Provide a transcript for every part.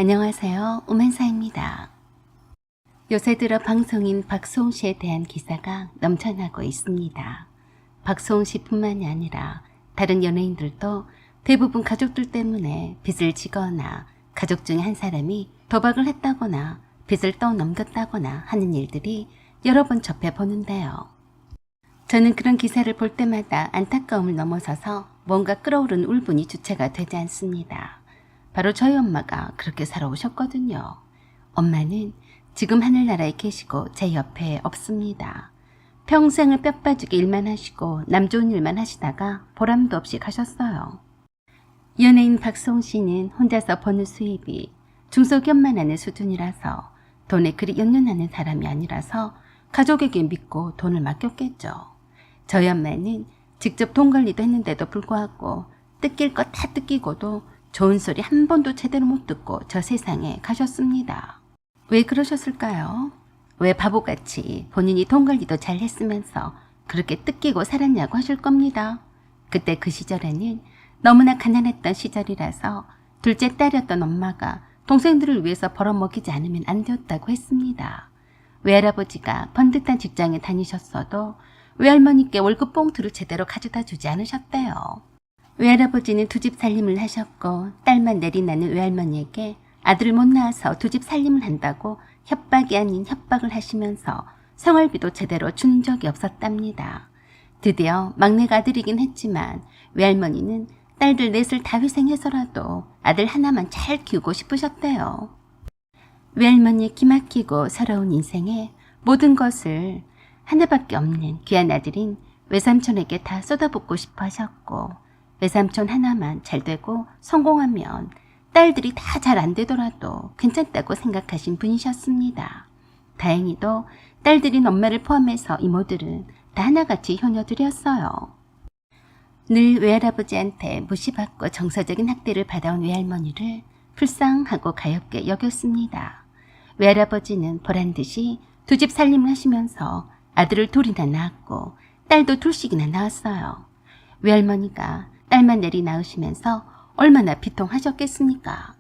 안녕하세요. 오만사입니다. 요새 들어 방송인 박수홍 씨에 대한 기사가 넘쳐나고 있습니다. 박수홍 씨뿐만이 아니라 다른 연예인들도 대부분 가족들 때문에 빚을 지거나 가족 중에 한 사람이 도박을 했다거나 빚을 떠넘겼다거나 하는 일들이 여러 번 접해보는데요. 저는 그런 기사를 볼 때마다 안타까움을 넘어서서 뭔가 끓어오르는 울분이 주체가 되지 않습니다. 바로 저희 엄마가 그렇게 살아오셨거든요. 엄마는 지금 하늘나라에 계시고 제 옆에 없습니다. 평생을 뼈 빠지게 일만 하시고 남 좋은 일만 하시다가 보람도 없이 가셨어요. 연예인 박수홍 씨는 혼자서 버는 수입이 중소기업만 하는 수준이라서 돈에 그리 연연하는 사람이 아니라서 가족에게 믿고 돈을 맡겼겠죠. 저희 엄마는 직접 돈 관리도 했는데도 불구하고 뜯길 것 다 뜯기고도 좋은 소리 한 번도 제대로 못 듣고 저 세상에 가셨습니다. 왜 그러셨을까요? 왜 바보같이 본인이 돈 관리도 잘 했으면서 그렇게 뜯기고 살았냐고 하실 겁니다. 그때 그 시절에는 너무나 가난했던 시절이라서 둘째 딸이었던 엄마가 동생들을 위해서 벌어먹이지 않으면 안 되었다고 했습니다. 외할아버지가 번듯한 직장에 다니셨어도 외할머니께 월급 봉투를 제대로 가져다 주지 않으셨대요. 외할아버지는 두 집 살림을 하셨고 딸만 내리나는 외할머니에게 아들을 못 낳아서 두 집 살림을 한다고 협박이 아닌 협박을 하시면서 생활비도 제대로 준 적이 없었답니다. 드디어 막내가 아들이긴 했지만 외할머니는 딸들 넷을 다 희생해서라도 아들 하나만 잘 키우고 싶으셨대요. 외할머니의 기막히고 서러운 인생에 모든 것을 하나밖에 없는 귀한 아들인 외삼촌에게 다 쏟아붓고 싶어 하셨고 외삼촌 하나만 잘 되고 성공하면 딸들이 다 잘 안 되더라도 괜찮다고 생각하신 분이셨습니다. 다행히도 딸들인 엄마를 포함해서 이모들은 다 하나같이 효녀들이었어요. 늘 외할아버지한테 무시받고 정서적인 학대를 받아온 외할머니를 불쌍하고 가엾게 여겼습니다. 외할아버지는 보란듯이 두 집 살림을 하시면서 아들을 둘이나 낳았고 딸도 둘씩이나 낳았어요. 외할머니가 딸만 내리 낳으시면서 얼마나 비통하셨겠습니까?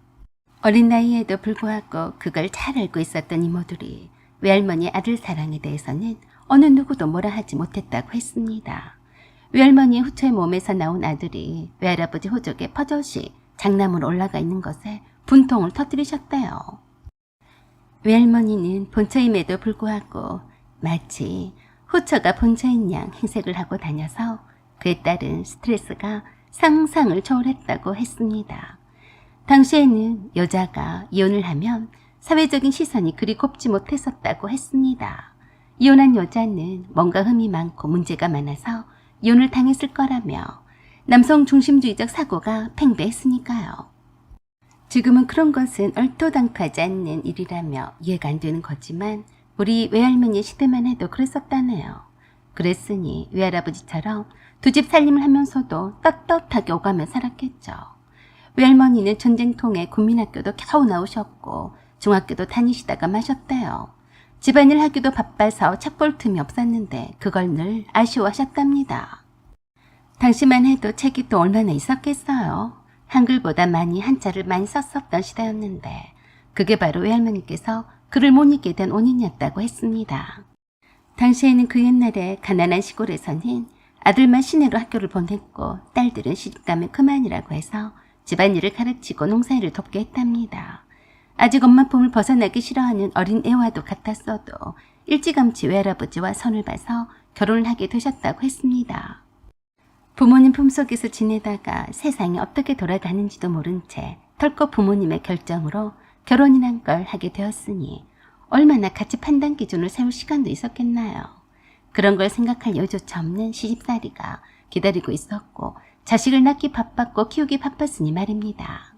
어린 나이에도 불구하고 그걸 잘 알고 있었던 이모들이 외할머니의 아들 사랑에 대해서는 어느 누구도 뭐라 하지 못했다고 했습니다. 외할머니의 후처의 몸에서 나온 아들이 외할아버지 호적에 퍼젓이 장남으로 올라가 있는 것에 분통을 터뜨리셨대요. 외할머니는 본처임에도 불구하고 마치 후처가 본처인 양 행색을 하고 다녀서 그에 따른 스트레스가 상상을 초월했다고 했습니다. 당시에는 여자가 이혼을 하면 사회적인 시선이 그리 곱지 못했었다고 했습니다. 이혼한 여자는 뭔가 흠이 많고 문제가 많아서 이혼을 당했을 거라며 남성 중심주의적 사고가 팽배했으니까요. 지금은 그런 것은 얼토당토하지 않는 일이라며 이해가 안 되는 거지만 우리 외할머니의 시대만 해도 그랬었다네요. 그랬으니 외할아버지처럼 두 집 살림을 하면서도 떳떳하게 오가며 살았겠죠. 외할머니는 전쟁통에 국민학교도 겨우 나오셨고 중학교도 다니시다가 마셨대요. 집안일 하기도 바빠서 책 볼 틈이 없었는데 그걸 늘 아쉬워하셨답니다. 당시만 해도 책이 또 얼마나 있었겠어요. 한글보다 많이 한자를 많이 썼었던 시대였는데 그게 바로 외할머니께서 글을 못 읽게 된 원인이었다고 했습니다. 당시에는 그 옛날에 가난한 시골에서는 아들만 시내로 학교를 보냈고 딸들은 시집가면 그만이라고 해서 집안일을 가르치고 농사일을 돕게 했답니다. 아직 엄마 품을 벗어나기 싫어하는 어린 애와도 같았어도 일찌감치 외할아버지와 선을 봐서 결혼을 하게 되셨다고 했습니다. 부모님 품속에서 지내다가 세상이 어떻게 돌아가는지도 모른 채 털컥 부모님의 결정으로 결혼이란 걸 하게 되었으니 얼마나 가치 판단 기준을 세울 시간도 있었겠나요. 그런 걸 생각할 여유조차 없는 시집살이가 기다리고 있었고 자식을 낳기 바빴고 키우기 바빴으니 말입니다.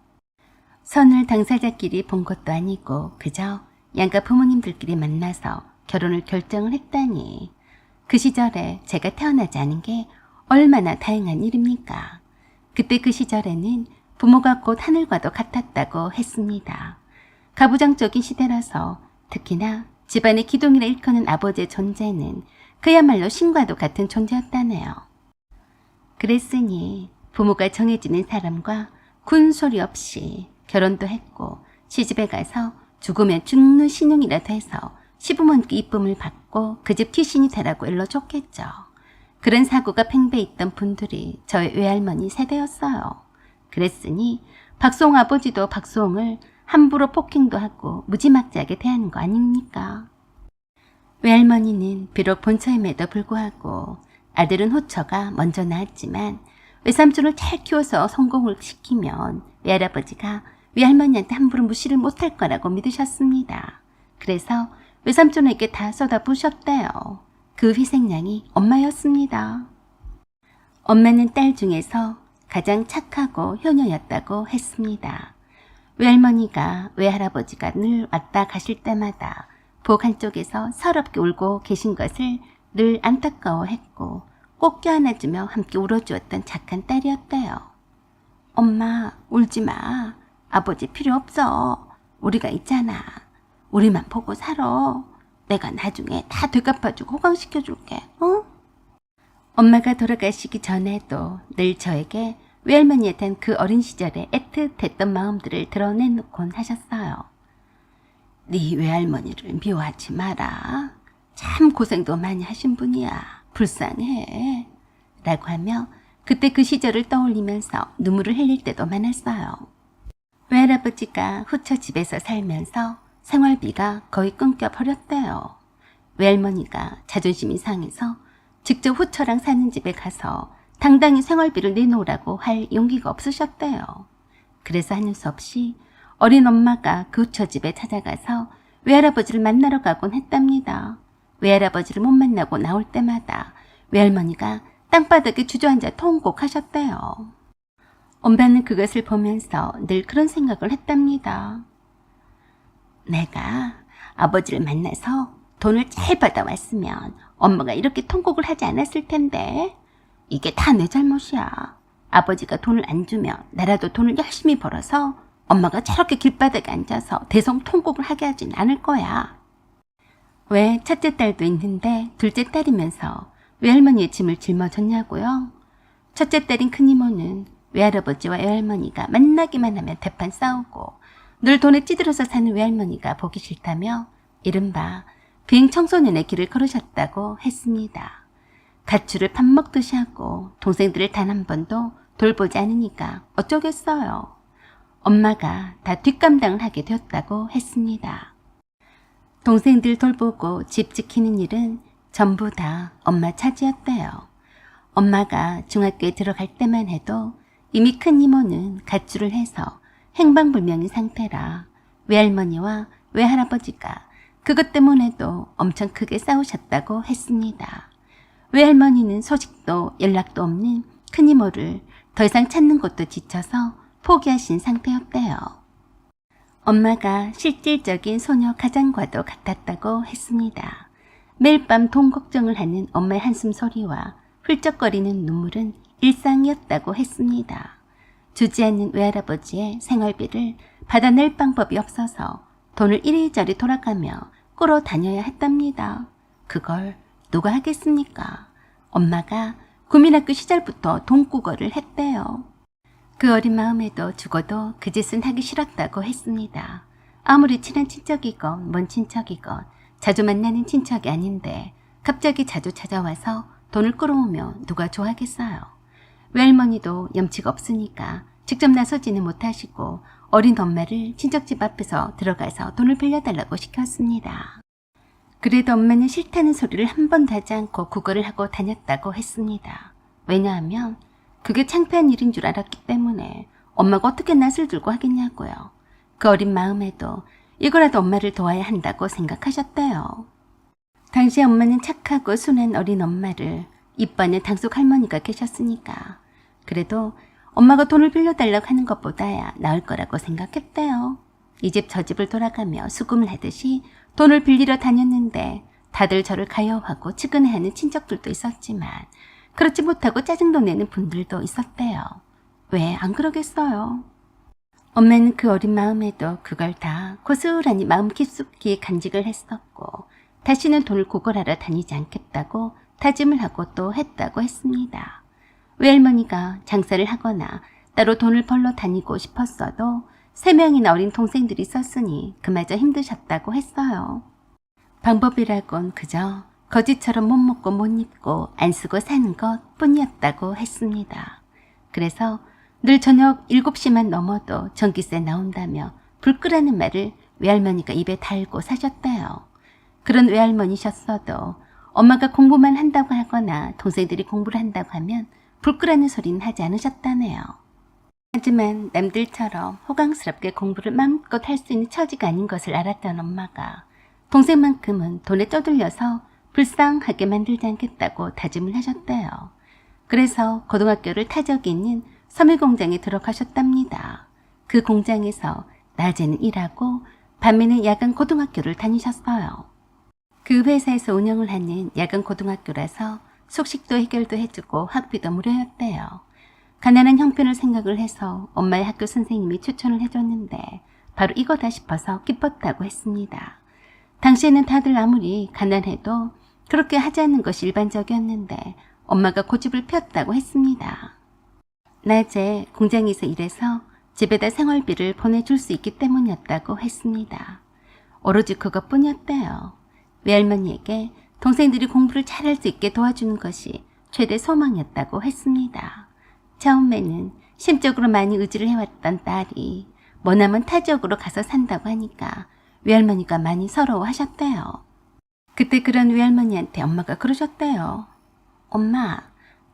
선을 당사자끼리 본 것도 아니고 그저 양가 부모님들끼리 만나서 결혼을 결정을 했다니 그 시절에 제가 태어나지 않은 게 얼마나 다행한 일입니까? 그때 그 시절에는 부모가 곧 하늘과도 같았다고 했습니다. 가부장적인 시대라서 특히나 집안의 기둥이라 일컫는 아버지의 존재는 그야말로 신과도 같은 존재였다네요. 그랬으니 부모가 정해지는 사람과 군소리 없이 결혼도 했고 시집에 가서 죽으면 죽는 신용이라도 해서 시부모님께 이쁨을 받고 그 집 귀신이 되라고 일러줬겠죠. 그런 사고가 팽배했던 분들이 저희 외할머니 세대였어요. 그랬으니 박수홍 아버지도 박수홍을 함부로 폭행도 하고 무지막지하게 대하는 거 아닙니까? 외할머니는 비록 본처임에도 불구하고 아들은 호처가 먼저 낳았지만 외삼촌을 잘 키워서 성공을 시키면 외할아버지가 외할머니한테 함부로 무시를 못할 거라고 믿으셨습니다. 그래서 외삼촌에게 다 쏟아부으셨대요. 그 희생양이 엄마였습니다. 엄마는 딸 중에서 가장 착하고 효녀였다고 했습니다. 외할머니가 외할아버지가 늘 왔다 가실 때마다 복 한쪽에서 서럽게 울고 계신 것을 늘 안타까워했고 꼭 껴안아주며 함께 울어주었던 착한 딸이었대요. 엄마, 울지 마. 아버지 필요 없어. 우리가 있잖아. 우리만 보고 살아. 내가 나중에 다 되갚아주고 호강시켜줄게. 어? 엄마가 돌아가시기 전에도 늘 저에게 외할머니에 대한 그 어린 시절의 애틋했던 마음들을 드러내놓곤 하셨어요. 네 외할머니를 미워하지 마라. 참 고생도 많이 하신 분이야. 불쌍해. 라고 하며 그때 그 시절을 떠올리면서 눈물을 흘릴 때도 많았어요. 외할아버지가 후처 집에서 살면서 생활비가 거의 끊겨버렸대요. 외할머니가 자존심이 상해서 직접 후처랑 사는 집에 가서 당당히 생활비를 내놓으라고 할 용기가 없으셨대요. 그래서 하는 수 없이 어린 엄마가 그 후처 집에 찾아가서 외할아버지를 만나러 가곤 했답니다. 외할아버지를 못 만나고 나올 때마다 외할머니가 땅바닥에 주저앉아 통곡하셨대요. 엄마는 그것을 보면서 늘 그런 생각을 했답니다. 내가 아버지를 만나서 돈을 잘 받아왔으면 엄마가 이렇게 통곡을 하지 않았을 텐데 이게 다 내 잘못이야. 아버지가 돈을 안 주면 나라도 돈을 열심히 벌어서 엄마가 저렇게 길바닥에 앉아서 대성통곡을 하게 하진 않을 거야. 왜 첫째 딸도 있는데 둘째 딸이면서 외할머니의 짐을 짊어졌냐고요? 첫째 딸인 큰이모는 외할아버지와 외할머니가 만나기만 하면 대판 싸우고 늘 돈에 찌들어서 사는 외할머니가 보기 싫다며 이른바 비행 청소년의 길을 걸으셨다고 했습니다. 가출을 밥 먹듯이 하고 동생들을 단 한 번도 돌보지 않으니까 어쩌겠어요. 엄마가 다 뒷감당을 하게 되었다고 했습니다. 동생들 돌보고 집 지키는 일은 전부 다 엄마 차지였대요. 엄마가 중학교에 들어갈 때만 해도 이미 큰 이모는 가출을 해서 행방불명인 상태라 외할머니와 외할아버지가 그것 때문에도 엄청 크게 싸우셨다고 했습니다. 외할머니는 소식도 연락도 없는 큰 이모를 더 이상 찾는 것도 지쳐서 포기하신 상태였대요. 엄마가 실질적인 소녀 가장과도 같았다고 했습니다. 매일 밤 돈 걱정을 하는 엄마의 한숨 소리와 훌쩍거리는 눈물은 일상이었다고 했습니다. 주지 않는 외할아버지의 생활비를 받아낼 방법이 없어서 돈을 이리저리 돌아가며 꾸러 다녀야 했답니다. 그걸 누가 하겠습니까? 엄마가 국민학교 시절부터 돈꾸거를 했대요. 그 어린 마음에도 죽어도 그 짓은 하기 싫었다고 했습니다. 아무리 친한 친척이건 먼 친척이건 자주 만나는 친척이 아닌데 갑자기 자주 찾아와서 돈을 끌어오면 누가 좋아하겠어요. 외할머니도 염치가 없으니까 직접 나서지는 못하시고 어린 엄마를 친척집 앞에서 들어가서 돈을 빌려달라고 시켰습니다. 그래도 엄마는 싫다는 소리를 한 번도 하지 않고 구걸을 하고 다녔다고 했습니다. 왜냐하면 그게 창피한 일인 줄 알았기 때문에 엄마가 어떻게 낯을 들고 하겠냐고요. 그 어린 마음에도 이거라도 엄마를 도와야 한다고 생각하셨대요. 당시 엄마는 착하고 순한 어린 엄마를 이뻐하는 당숙 할머니가 계셨으니까 그래도 엄마가 돈을 빌려달라고 하는 것보다야 나을 거라고 생각했대요. 이 집 저 집을 돌아가며 수금을 하듯이 돈을 빌리러 다녔는데 다들 저를 가여워하고 측은해하는 친척들도 있었지만 그렇지 못하고 짜증도 내는 분들도 있었대요. 왜 안 그러겠어요? 엄마는 그 어린 마음에도 그걸 다 고스란히 마음 깊숙이 간직을 했었고 다시는 돈을 구걸하러 다니지 않겠다고 다짐을 하고 또 했다고 했습니다. 외할머니가 장사를 하거나 따로 돈을 벌러 다니고 싶었어도 3명이나 어린 동생들이 있었으니 그마저 힘드셨다고 했어요. 방법이라곤 그저 거지처럼 못 먹고 못 입고 안 쓰고 사는 것 뿐이었다고 했습니다. 그래서 늘 저녁 7시만 넘어도 전기세 나온다며 불 끄라는 말을 외할머니가 입에 달고 사셨대요. 그런 외할머니셨어도 엄마가 공부만 한다고 하거나 동생들이 공부를 한다고 하면 불 끄라는 소리는 하지 않으셨다네요. 하지만 남들처럼 호강스럽게 공부를 마음껏 할 수 있는 처지가 아닌 것을 알았던 엄마가 동생만큼은 돈에 쪼들려서 불쌍하게 만들지 않겠다고 다짐을 하셨대요. 그래서 고등학교를 타적이 있는 섬유 공장에 들어가셨답니다. 그 공장에서 낮에는 일하고 밤에는 야간 고등학교를 다니셨어요. 그 회사에서 운영을 하는 야간 고등학교라서 숙식도 해결도 해주고 학비도 무료였대요. 가난한 형편을 생각을 해서 엄마의 학교 선생님이 추천을 해줬는데 바로 이거다 싶어서 기뻤다고 했습니다. 당시에는 다들 아무리 가난해도 그렇게 하지 않는 것이 일반적이었는데 엄마가 고집을 폈다고 했습니다. 낮에 공장에서 일해서 집에다 생활비를 보내줄 수 있기 때문이었다고 했습니다. 오로지 그것뿐이었대요. 외할머니에게 동생들이 공부를 잘할 수 있게 도와주는 것이 최대 소망이었다고 했습니다. 처음에는 심적으로 많이 의지를 해왔던 딸이 머나먼 타지역으로 가서 산다고 하니까 외할머니가 많이 서러워하셨대요. 그때 그런 외할머니한테 엄마가 그러셨대요. 엄마,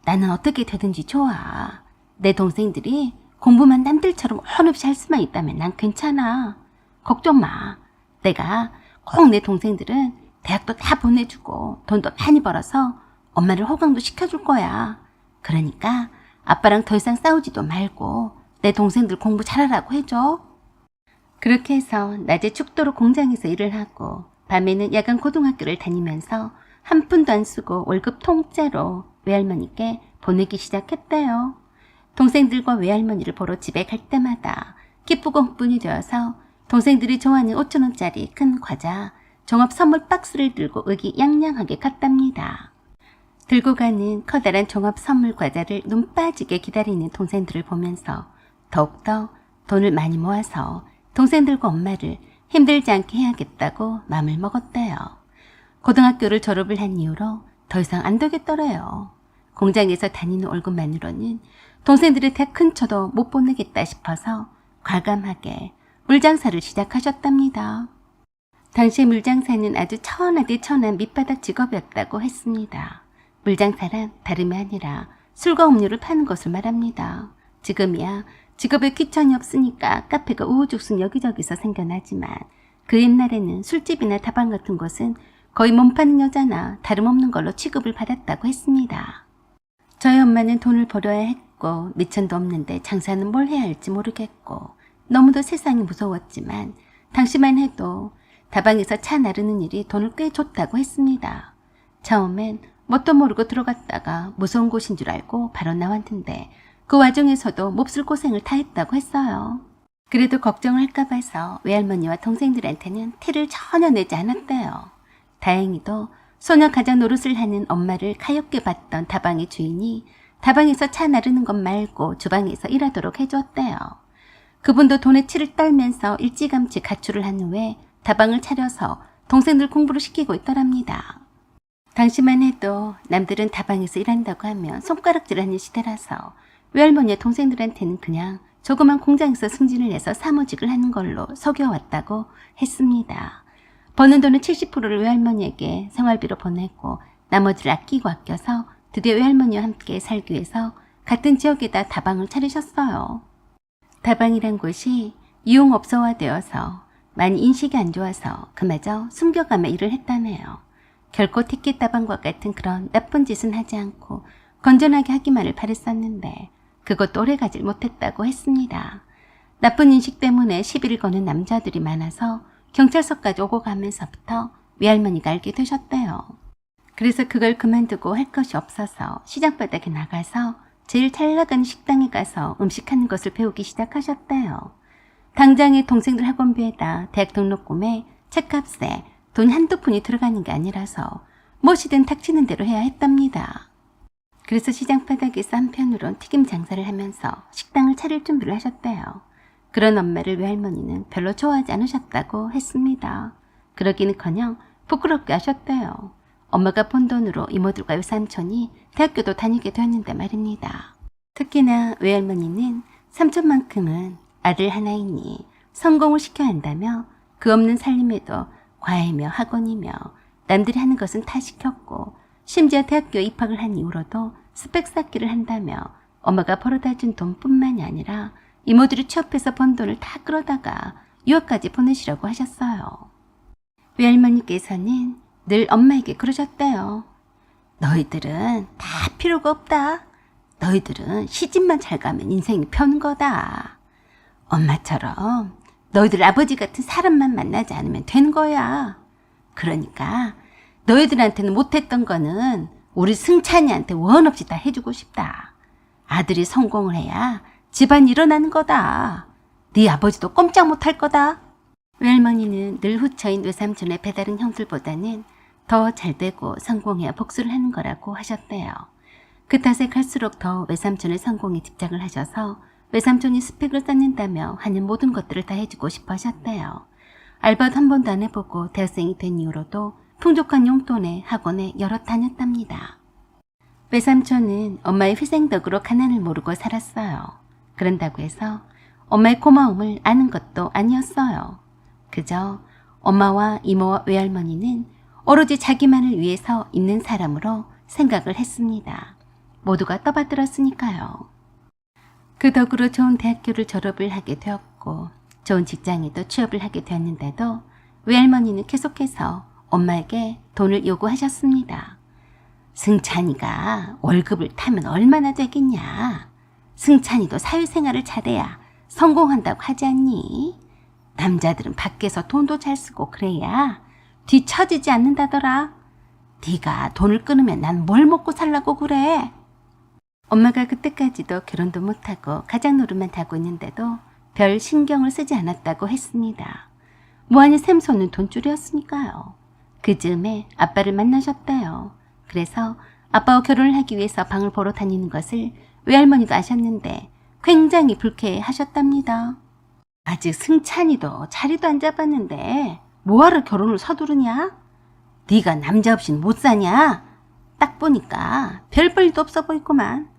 나는 어떻게 되든지 좋아. 내 동생들이 공부만 남들처럼 한없이 할 수만 있다면 난 괜찮아. 걱정 마. 내가 꼭 내 동생들은 대학도 다 보내주고 돈도 많이 벌어서 엄마를 호강도 시켜줄 거야. 그러니까 아빠랑 더 이상 싸우지도 말고 내 동생들 공부 잘하라고 해줘. 그렇게 해서 낮에 죽도록 공장에서 일을 하고 밤에는 야간 고등학교를 다니면서 한 푼도 안 쓰고 월급 통째로 외할머니께 보내기 시작했대요. 동생들과 외할머니를 보러 집에 갈 때마다 기쁘고 흥분이 되어서 동생들이 좋아하는 5,000원짜리 큰 과자, 종합 선물 박스를 들고 의기양양하게 갔답니다. 들고 가는 커다란 종합 선물 과자를 눈 빠지게 기다리는 동생들을 보면서 더욱더 돈을 많이 모아서 동생들과 엄마를 힘들지 않게 해야겠다고 마음을 먹었대요. 고등학교를 졸업을 한 이후로 더 이상 안 되겠더래요. 공장에서 다니는 월급만으로는 동생들의 대학 근처도 못 보내겠다 싶어서 과감하게 물장사를 시작하셨답니다. 당시 물장사는 아주 천하디 천한 밑바닥 직업이었다고 했습니다. 물장사란 다름이 아니라 술과 음료를 파는 것을 말합니다. 지금이야 직업에 귀천이 없으니까 카페가 우후죽순 여기저기서 생겨나지만 그 옛날에는 술집이나 다방 같은 곳은 거의 몸 파는 여자나 다름없는 걸로 취급을 받았다고 했습니다. 저희 엄마는 돈을 벌어야 했고 미천도 없는데 장사는 뭘 해야 할지 모르겠고 너무도 세상이 무서웠지만 당시만 해도 다방에서 차 나르는 일이 돈을 꽤 줬다고 했습니다. 처음엔 뭣도 모르고 들어갔다가 무서운 곳인 줄 알고 바로 나왔는데 그 와중에서도 몹쓸 고생을 다 했다고 했어요. 그래도 걱정을 할까 봐서 외할머니와 동생들한테는 티를 전혀 내지 않았대요. 다행히도 소녀 가장 노릇을 하는 엄마를 가엾게 봤던 다방의 주인이 다방에서 차 나르는 것 말고 주방에서 일하도록 해줬대요. 그분도 돈에 치를 떨면서 일찌감치 가출을 한 후에 다방을 차려서 동생들 공부를 시키고 있더랍니다. 당시만 해도 남들은 다방에서 일한다고 하면 손가락질하는 시대라서 외할머니와 동생들한테는 그냥 조그만 공장에서 승진을 해서 사무직을 하는 걸로 속여왔다고 했습니다. 버는 돈의 70%를 외할머니에게 생활비로 보내고 나머지를 아끼고 아껴서 드디어 외할머니와 함께 살기 위해서 같은 지역에다 다방을 차리셨어요. 다방이란 곳이 유흥업소화되어서 많이 인식이 안 좋아서 그마저 숨겨가며 일을 했다네요. 결코 티켓 다방과 같은 그런 나쁜 짓은 하지 않고 건전하게 하기만을 바랬었는데 그것도 오래가질 못했다고 했습니다. 나쁜 인식 때문에 시비를 거는 남자들이 많아서 경찰서까지 오고 가면서부터 외할머니가 알게 되셨대요. 그래서 그걸 그만두고 할 것이 없어서 시장바닥에 나가서 제일 잘 나가는 식당에 가서 음식하는 것을 배우기 시작하셨대요. 당장에 동생들 학원비에다 대학 등록금에 책값에 돈 한두 푼이 들어가는 게 아니라서 무엇이든 닥치는 대로 해야 했답니다. 그래서 시장 바닥에서 한편으론 튀김 장사를 하면서 식당을 차릴 준비를 하셨대요. 그런 엄마를 외할머니는 별로 좋아하지 않으셨다고 했습니다. 그러기는커녕 부끄럽게 하셨대요. 엄마가 번 돈으로 이모들과 외삼촌이 대학교도 다니게 되었는데 말입니다. 특히나 외할머니는 삼촌만큼은 아들 하나이니 성공을 시켜야 한다며 그 없는 살림에도 과외며 학원이며 남들이 하는 것은 다 시켰고 심지어 대학교 입학을 한 이후로도 스펙 쌓기를 한다며 엄마가 벌어다 준 돈뿐만이 아니라 이모들이 취업해서 번 돈을 다 끌어다가 유학까지 보내시라고 하셨어요. 외할머니께서는 늘 엄마에게 그러셨대요. 너희들은 다 필요가 없다. 너희들은 시집만 잘 가면 인생이 펴는 거다. 엄마처럼 너희들 아버지 같은 사람만 만나지 않으면 되는 거야. 그러니까 너희들한테는 못했던 거는 우리 승찬이한테 원 없이 다 해주고 싶다. 아들이 성공을 해야 집안이 일어나는 거다. 네 아버지도 꼼짝 못할 거다. 외할머니는 늘 후처인 외삼촌의 배다른 형들보다는 더 잘되고 성공해야 복수를 하는 거라고 하셨대요. 그 탓에 갈수록 더 외삼촌의 성공에 집착을 하셔서 외삼촌이 스펙을 쌓는다며 하는 모든 것들을 다 해주고 싶어 하셨대요. 알바도 한 번도 안 해보고 대학생이 된 이후로도 풍족한 용돈에 학원에 여럿 다녔답니다. 외삼촌은 엄마의 희생덕으로 가난을 모르고 살았어요. 그런다고 해서 엄마의 고마움을 아는 것도 아니었어요. 그저 엄마와 이모와 외할머니는 오로지 자기만을 위해서 있는 사람으로 생각을 했습니다. 모두가 떠받들었으니까요. 그 덕으로 좋은 대학교를 졸업을 하게 되었고 좋은 직장에도 취업을 하게 되었는데도 외할머니는 계속해서 엄마에게 돈을 요구하셨습니다. 승찬이가 월급을 타면 얼마나 되겠냐. 승찬이도 사회생활을 잘해야 성공한다고 하지 않니? 남자들은 밖에서 돈도 잘 쓰고 그래야 뒤처지지 않는다더라. 네가 돈을 끊으면 난 뭘 먹고 살라고 그래? 엄마가 그때까지도 결혼도 못하고 가장 노릇만 하고 있는데도 별 신경을 쓰지 않았다고 했습니다. 무한히 샘솟는 돈줄이었으니까요. 그 즈음에 아빠를 만나셨대요. 그래서 아빠와 결혼을 하기 위해서 방을 보러 다니는 것을 외할머니도 아셨는데 굉장히 불쾌해하셨답니다. 아직 승찬이도 자리도 안 잡았는데 뭐하러 결혼을 서두르냐? 네가 남자 없이는 못 사냐? 딱 보니까 별 볼일도 없어 보이구만.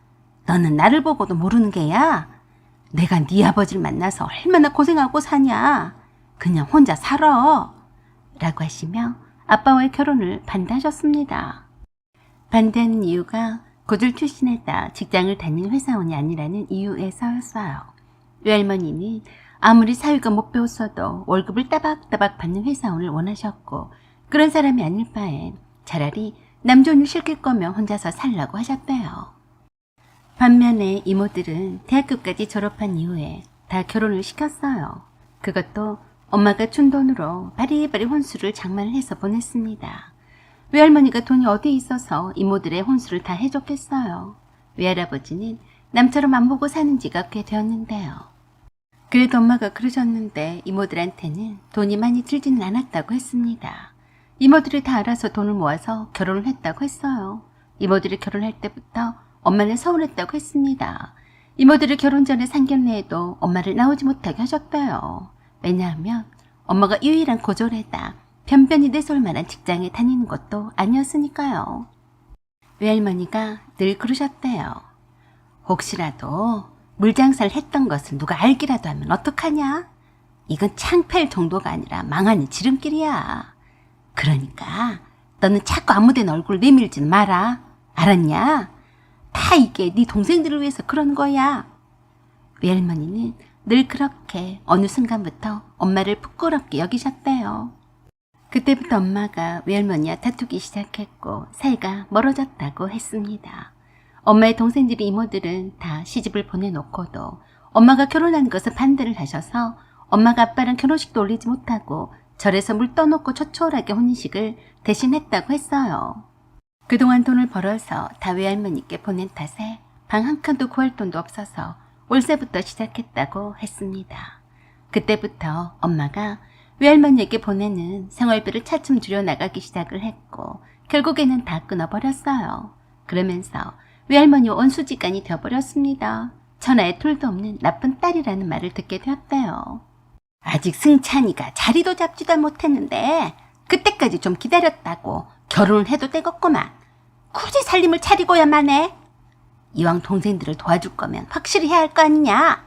너는 나를 보고도 모르는 게야. 내가 네 아버지를 만나서 얼마나 고생하고 사냐. 그냥 혼자 살아. 라고 하시며 아빠와의 결혼을 반대하셨습니다. 반대하는 이유가 고졸 출신에다 직장을 다니는 회사원이 아니라는 이유에서였어요. 외할머니는 아무리 사위가 못 배웠어도 월급을 따박따박 받는 회사원을 원하셨고 그런 사람이 아닐 바엔 차라리 남 좋은 일 시킬 거면 혼자서 살라고 하셨대요. 반면에 이모들은 대학교까지 졸업한 이후에 다 결혼을 시켰어요. 그것도 엄마가 준 돈으로 바리바리 혼수를 장만을 해서 보냈습니다. 외할머니가 돈이 어디에 있어서 이모들의 혼수를 다 해줬겠어요. 외할아버지는 남처럼 안 보고 사는 지가 꽤 되었는데요. 그래도 엄마가 그러셨는데 이모들한테는 돈이 많이 들지는 않았다고 했습니다. 이모들이 다 알아서 돈을 모아서 결혼을 했다고 했어요. 이모들이 결혼할 때부터 엄마는 서운했다고 했습니다. 이모들이 결혼 전에 상견례에도 엄마를 나오지 못하게 하셨대요. 왜냐하면 엄마가 유일한 고졸에다 변변히 내세울 만한 직장에 다니는 것도 아니었으니까요. 외할머니가 늘 그러셨대요. 혹시라도 물장사를 했던 것을 누가 알기라도 하면 어떡하냐? 이건 창피할 정도가 아니라 망하는 지름길이야. 그러니까 너는 자꾸 아무데나 얼굴 내밀지는 마라. 알았냐? 다 이게 네 동생들을 위해서 그런 거야. 외할머니는 늘 그렇게 어느 순간부터 엄마를 부끄럽게 여기셨대요. 그때부터 엄마가 외할머니와 다투기 시작했고 사이가 멀어졌다고 했습니다. 엄마의 동생들이 이모들은 다 시집을 보내놓고도 엄마가 결혼하는 것을 반대를 하셔서 엄마가 아빠랑 결혼식도 올리지 못하고 절에서 물 떠놓고 초촐하게 혼인식을 대신했다고 했어요. 그동안 돈을 벌어서 다 외할머니께 보낸 탓에 방 한 칸도 구할 돈도 없어서 월세부터 시작했다고 했습니다. 그때부터 엄마가 외할머니에게 보내는 생활비를 차츰 줄여나가기 시작을 했고 결국에는 다 끊어버렸어요. 그러면서 외할머니와 원수지간이 되어버렸습니다. 천하에 둘도 없는 나쁜 딸이라는 말을 듣게 되었대요. 아직 승찬이가 자리도 잡지도 못했는데 그때까지 좀 기다렸다고 결혼을 해도 되겠구만. 굳이 살림을 차리고야만 해. 이왕 동생들을 도와줄 거면 확실히 해야 할 거 아니냐.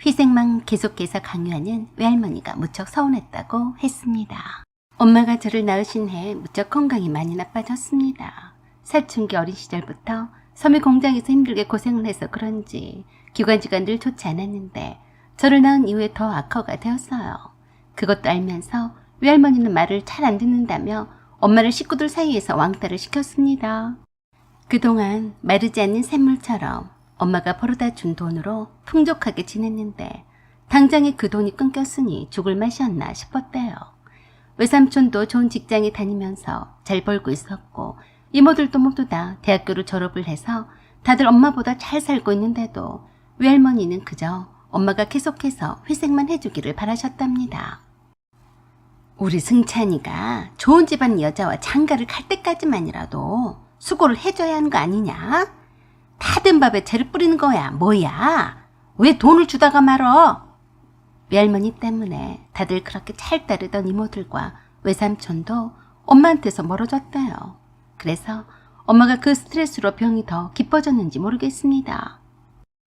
희생만 계속해서 강요하는 외할머니가 무척 서운했다고 했습니다. 엄마가 저를 낳으신 해 무척 건강이 많이 나빠졌습니다. 사춘기 어린 시절부터 섬유 공장에서 힘들게 고생을 해서 그런지 기관지가 늘 좋지 않았는데 저를 낳은 이후에 더 악화가 되었어요. 그것도 알면서 외할머니는 말을 잘 안 듣는다며 엄마를 식구들 사이에서 왕따를 시켰습니다. 그동안 마르지 않는 샘물처럼 엄마가 벌어다 준 돈으로 풍족하게 지냈는데 당장에 그 돈이 끊겼으니 죽을 맛이었나 싶었대요. 외삼촌도 좋은 직장에 다니면서 잘 벌고 있었고 이모들도 모두 다 대학교를 졸업을 해서 다들 엄마보다 잘 살고 있는데도 외할머니는 그저 엄마가 계속해서 회색만 해주기를 바라셨답니다. 우리 승찬이가 좋은 집안 여자와 장가를 갈 때까지만이라도 수고를 해줘야 하는 거 아니냐? 다 된 밥에 재를 뿌리는 거야. 뭐야? 왜 돈을 주다가 말어? 외할머니 때문에 다들 그렇게 잘 따르던 이모들과 외삼촌도 엄마한테서 멀어졌대요. 그래서 엄마가 그 스트레스로 병이 더 깊어졌는지 모르겠습니다.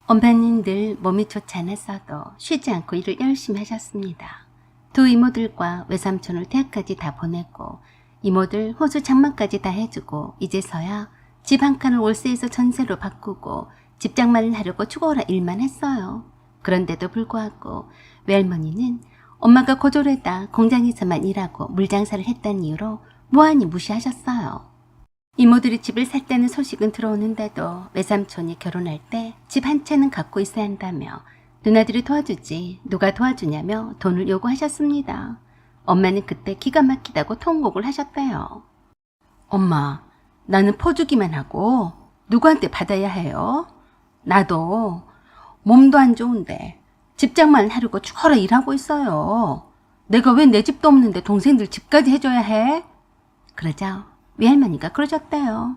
엄마는 늘 몸이 좋지 않았어도 쉬지 않고 일을 열심히 하셨습니다. 두 이모들과 외삼촌을 대학까지 다 보내고 이모들 호수 장만까지 다 해주고 이제서야 집 한 칸을 월세에서 전세로 바꾸고 집장만을 하려고 죽어라 일만 했어요. 그런데도 불구하고 외할머니는 엄마가 고졸에다 공장에서만 일하고 물장사를 했다는 이유로 무한히 무시하셨어요. 이모들이 집을 샀다는 소식은 들어오는데도 외삼촌이 결혼할 때 집 한 채는 갖고 있어야 한다며 누나들이 도와주지 누가 도와주냐며 돈을 요구하셨습니다. 엄마는 그때 기가 막히다고 통곡을 하셨대요. 엄마, 나는 퍼주기만 하고 누구한테 받아야 해요? 나도 몸도 안 좋은데 집장만 하려고 죽어라 일하고 있어요. 내가 왜 내 집도 없는데 동생들 집까지 해줘야 해? 그러자 외할머니가 그러셨대요.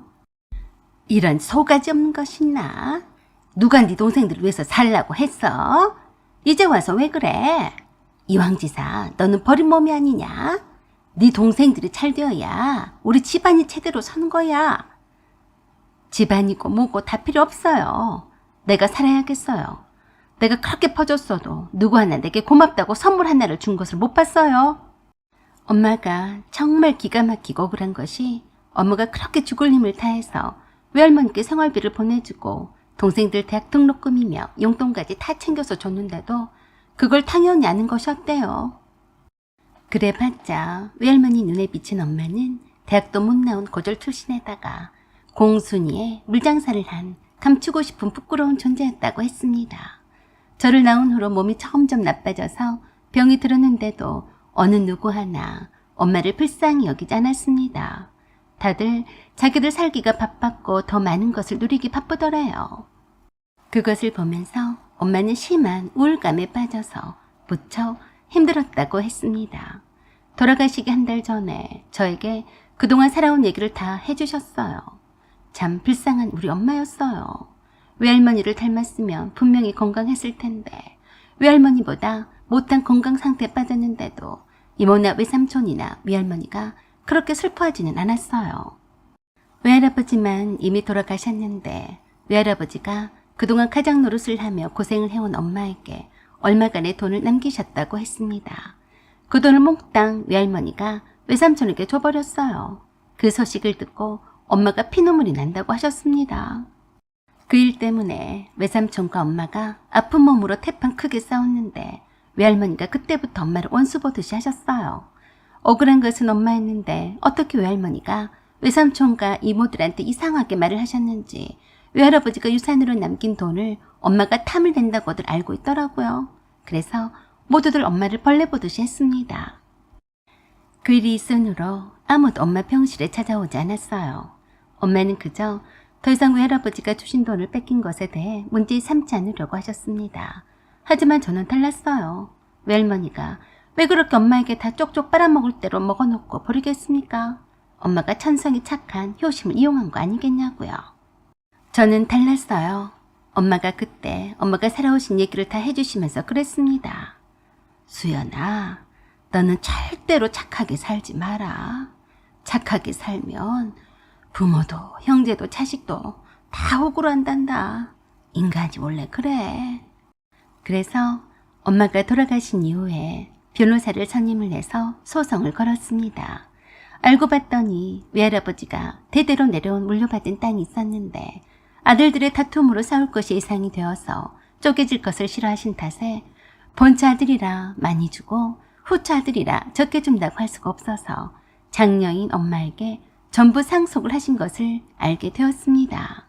이런 소가지 없는 것이 있나? 누가 네 동생들을 위해서 살라고 했어? 이제 와서 왜 그래? 이왕지사 너는 버린 몸이 아니냐? 네 동생들이 잘 되어야 우리 집안이 제대로 서는 거야. 집안이고 뭐고 다 필요 없어요. 내가 살아야겠어요. 내가 그렇게 퍼줬어도 누구 하나 내게 고맙다고 선물 하나를 준 것을 못 봤어요. 엄마가 정말 기가 막히고 억울한 것이 엄마가 그렇게 죽을 힘을 다해서 외할머니께 생활비를 보내주고 동생들 대학 등록금이며 용돈까지 다 챙겨서 줬는데도 그걸 당연히 아는 것이었대요. 그래봤자 외할머니 눈에 비친 엄마는 대학도 못 나온 고졸 출신에다가 공순이에 물장사를 한 감추고 싶은 부끄러운 존재였다고 했습니다. 저를 낳은 후로 몸이 점점 나빠져서 병이 들었는데도 어느 누구 하나 엄마를 불쌍히 여기지 않았습니다. 다들 자기들 살기가 바빴고 더 많은 것을 누리기 바쁘더래요. 그것을 보면서 엄마는 심한 우울감에 빠져서 무척 힘들었다고 했습니다. 돌아가시기 한 달 전에 저에게 그동안 살아온 얘기를 다 해주셨어요. 참 불쌍한 우리 엄마였어요. 외할머니를 닮았으면 분명히 건강했을 텐데 외할머니보다 못한 건강 상태에 빠졌는데도 이모나 외삼촌이나 외할머니가 그렇게 슬퍼하지는 않았어요. 외할아버지만 이미 돌아가셨는데 외할아버지가 그동안 가장 노릇을 하며 고생을 해온 엄마에게 얼마간의 돈을 남기셨다고 했습니다. 그 돈을 몽땅 외할머니가 외삼촌에게 줘버렸어요. 그 소식을 듣고 엄마가 피눈물이 난다고 하셨습니다. 그 일 때문에 외삼촌과 엄마가 아픈 몸으로 태판 크게 싸웠는데 외할머니가 그때부터 엄마를 원수 보듯이 하셨어요. 억울한 것은 엄마였는데 어떻게 외할머니가 외삼촌과 이모들한테 이상하게 말을 하셨는지 외할아버지가 유산으로 남긴 돈을 엄마가 탐을 낸다고들 알고 있더라고요. 그래서 모두들 엄마를 벌레 보듯이 했습니다. 그 일이 있은 후로 아무도 엄마 병실에 찾아오지 않았어요. 엄마는 그저 더 이상 외할아버지가 주신 돈을 뺏긴 것에 대해 문제 삼지 않으려고 하셨습니다. 하지만 저는 달랐어요. 외할머니가 왜 그렇게 엄마에게 다 쪽쪽 빨아먹을 대로 먹어놓고 버리겠습니까? 엄마가 천성이 착한 효심을 이용한 거 아니겠냐고요. 저는 달랐어요. 엄마가 그때 엄마가 살아오신 얘기를 다 해주시면서 그랬습니다. 수연아, 너는 절대로 착하게 살지 마라. 착하게 살면 부모도 형제도 자식도 다 억울한단다. 인간이 원래 그래. 그래서 엄마가 돌아가신 이후에 변호사를 선임을 해서 소송을 걸었습니다. 알고 봤더니 외할아버지가 대대로 내려온 물려받은 땅이 있었는데 아들들의 다툼으로 싸울 것이 예상이 되어서 쪼개질 것을 싫어하신 탓에 본처 아들이라 많이 주고 후처 아들이라 적게 준다고 할 수가 없어서 장녀인 엄마에게 전부 상속을 하신 것을 알게 되었습니다.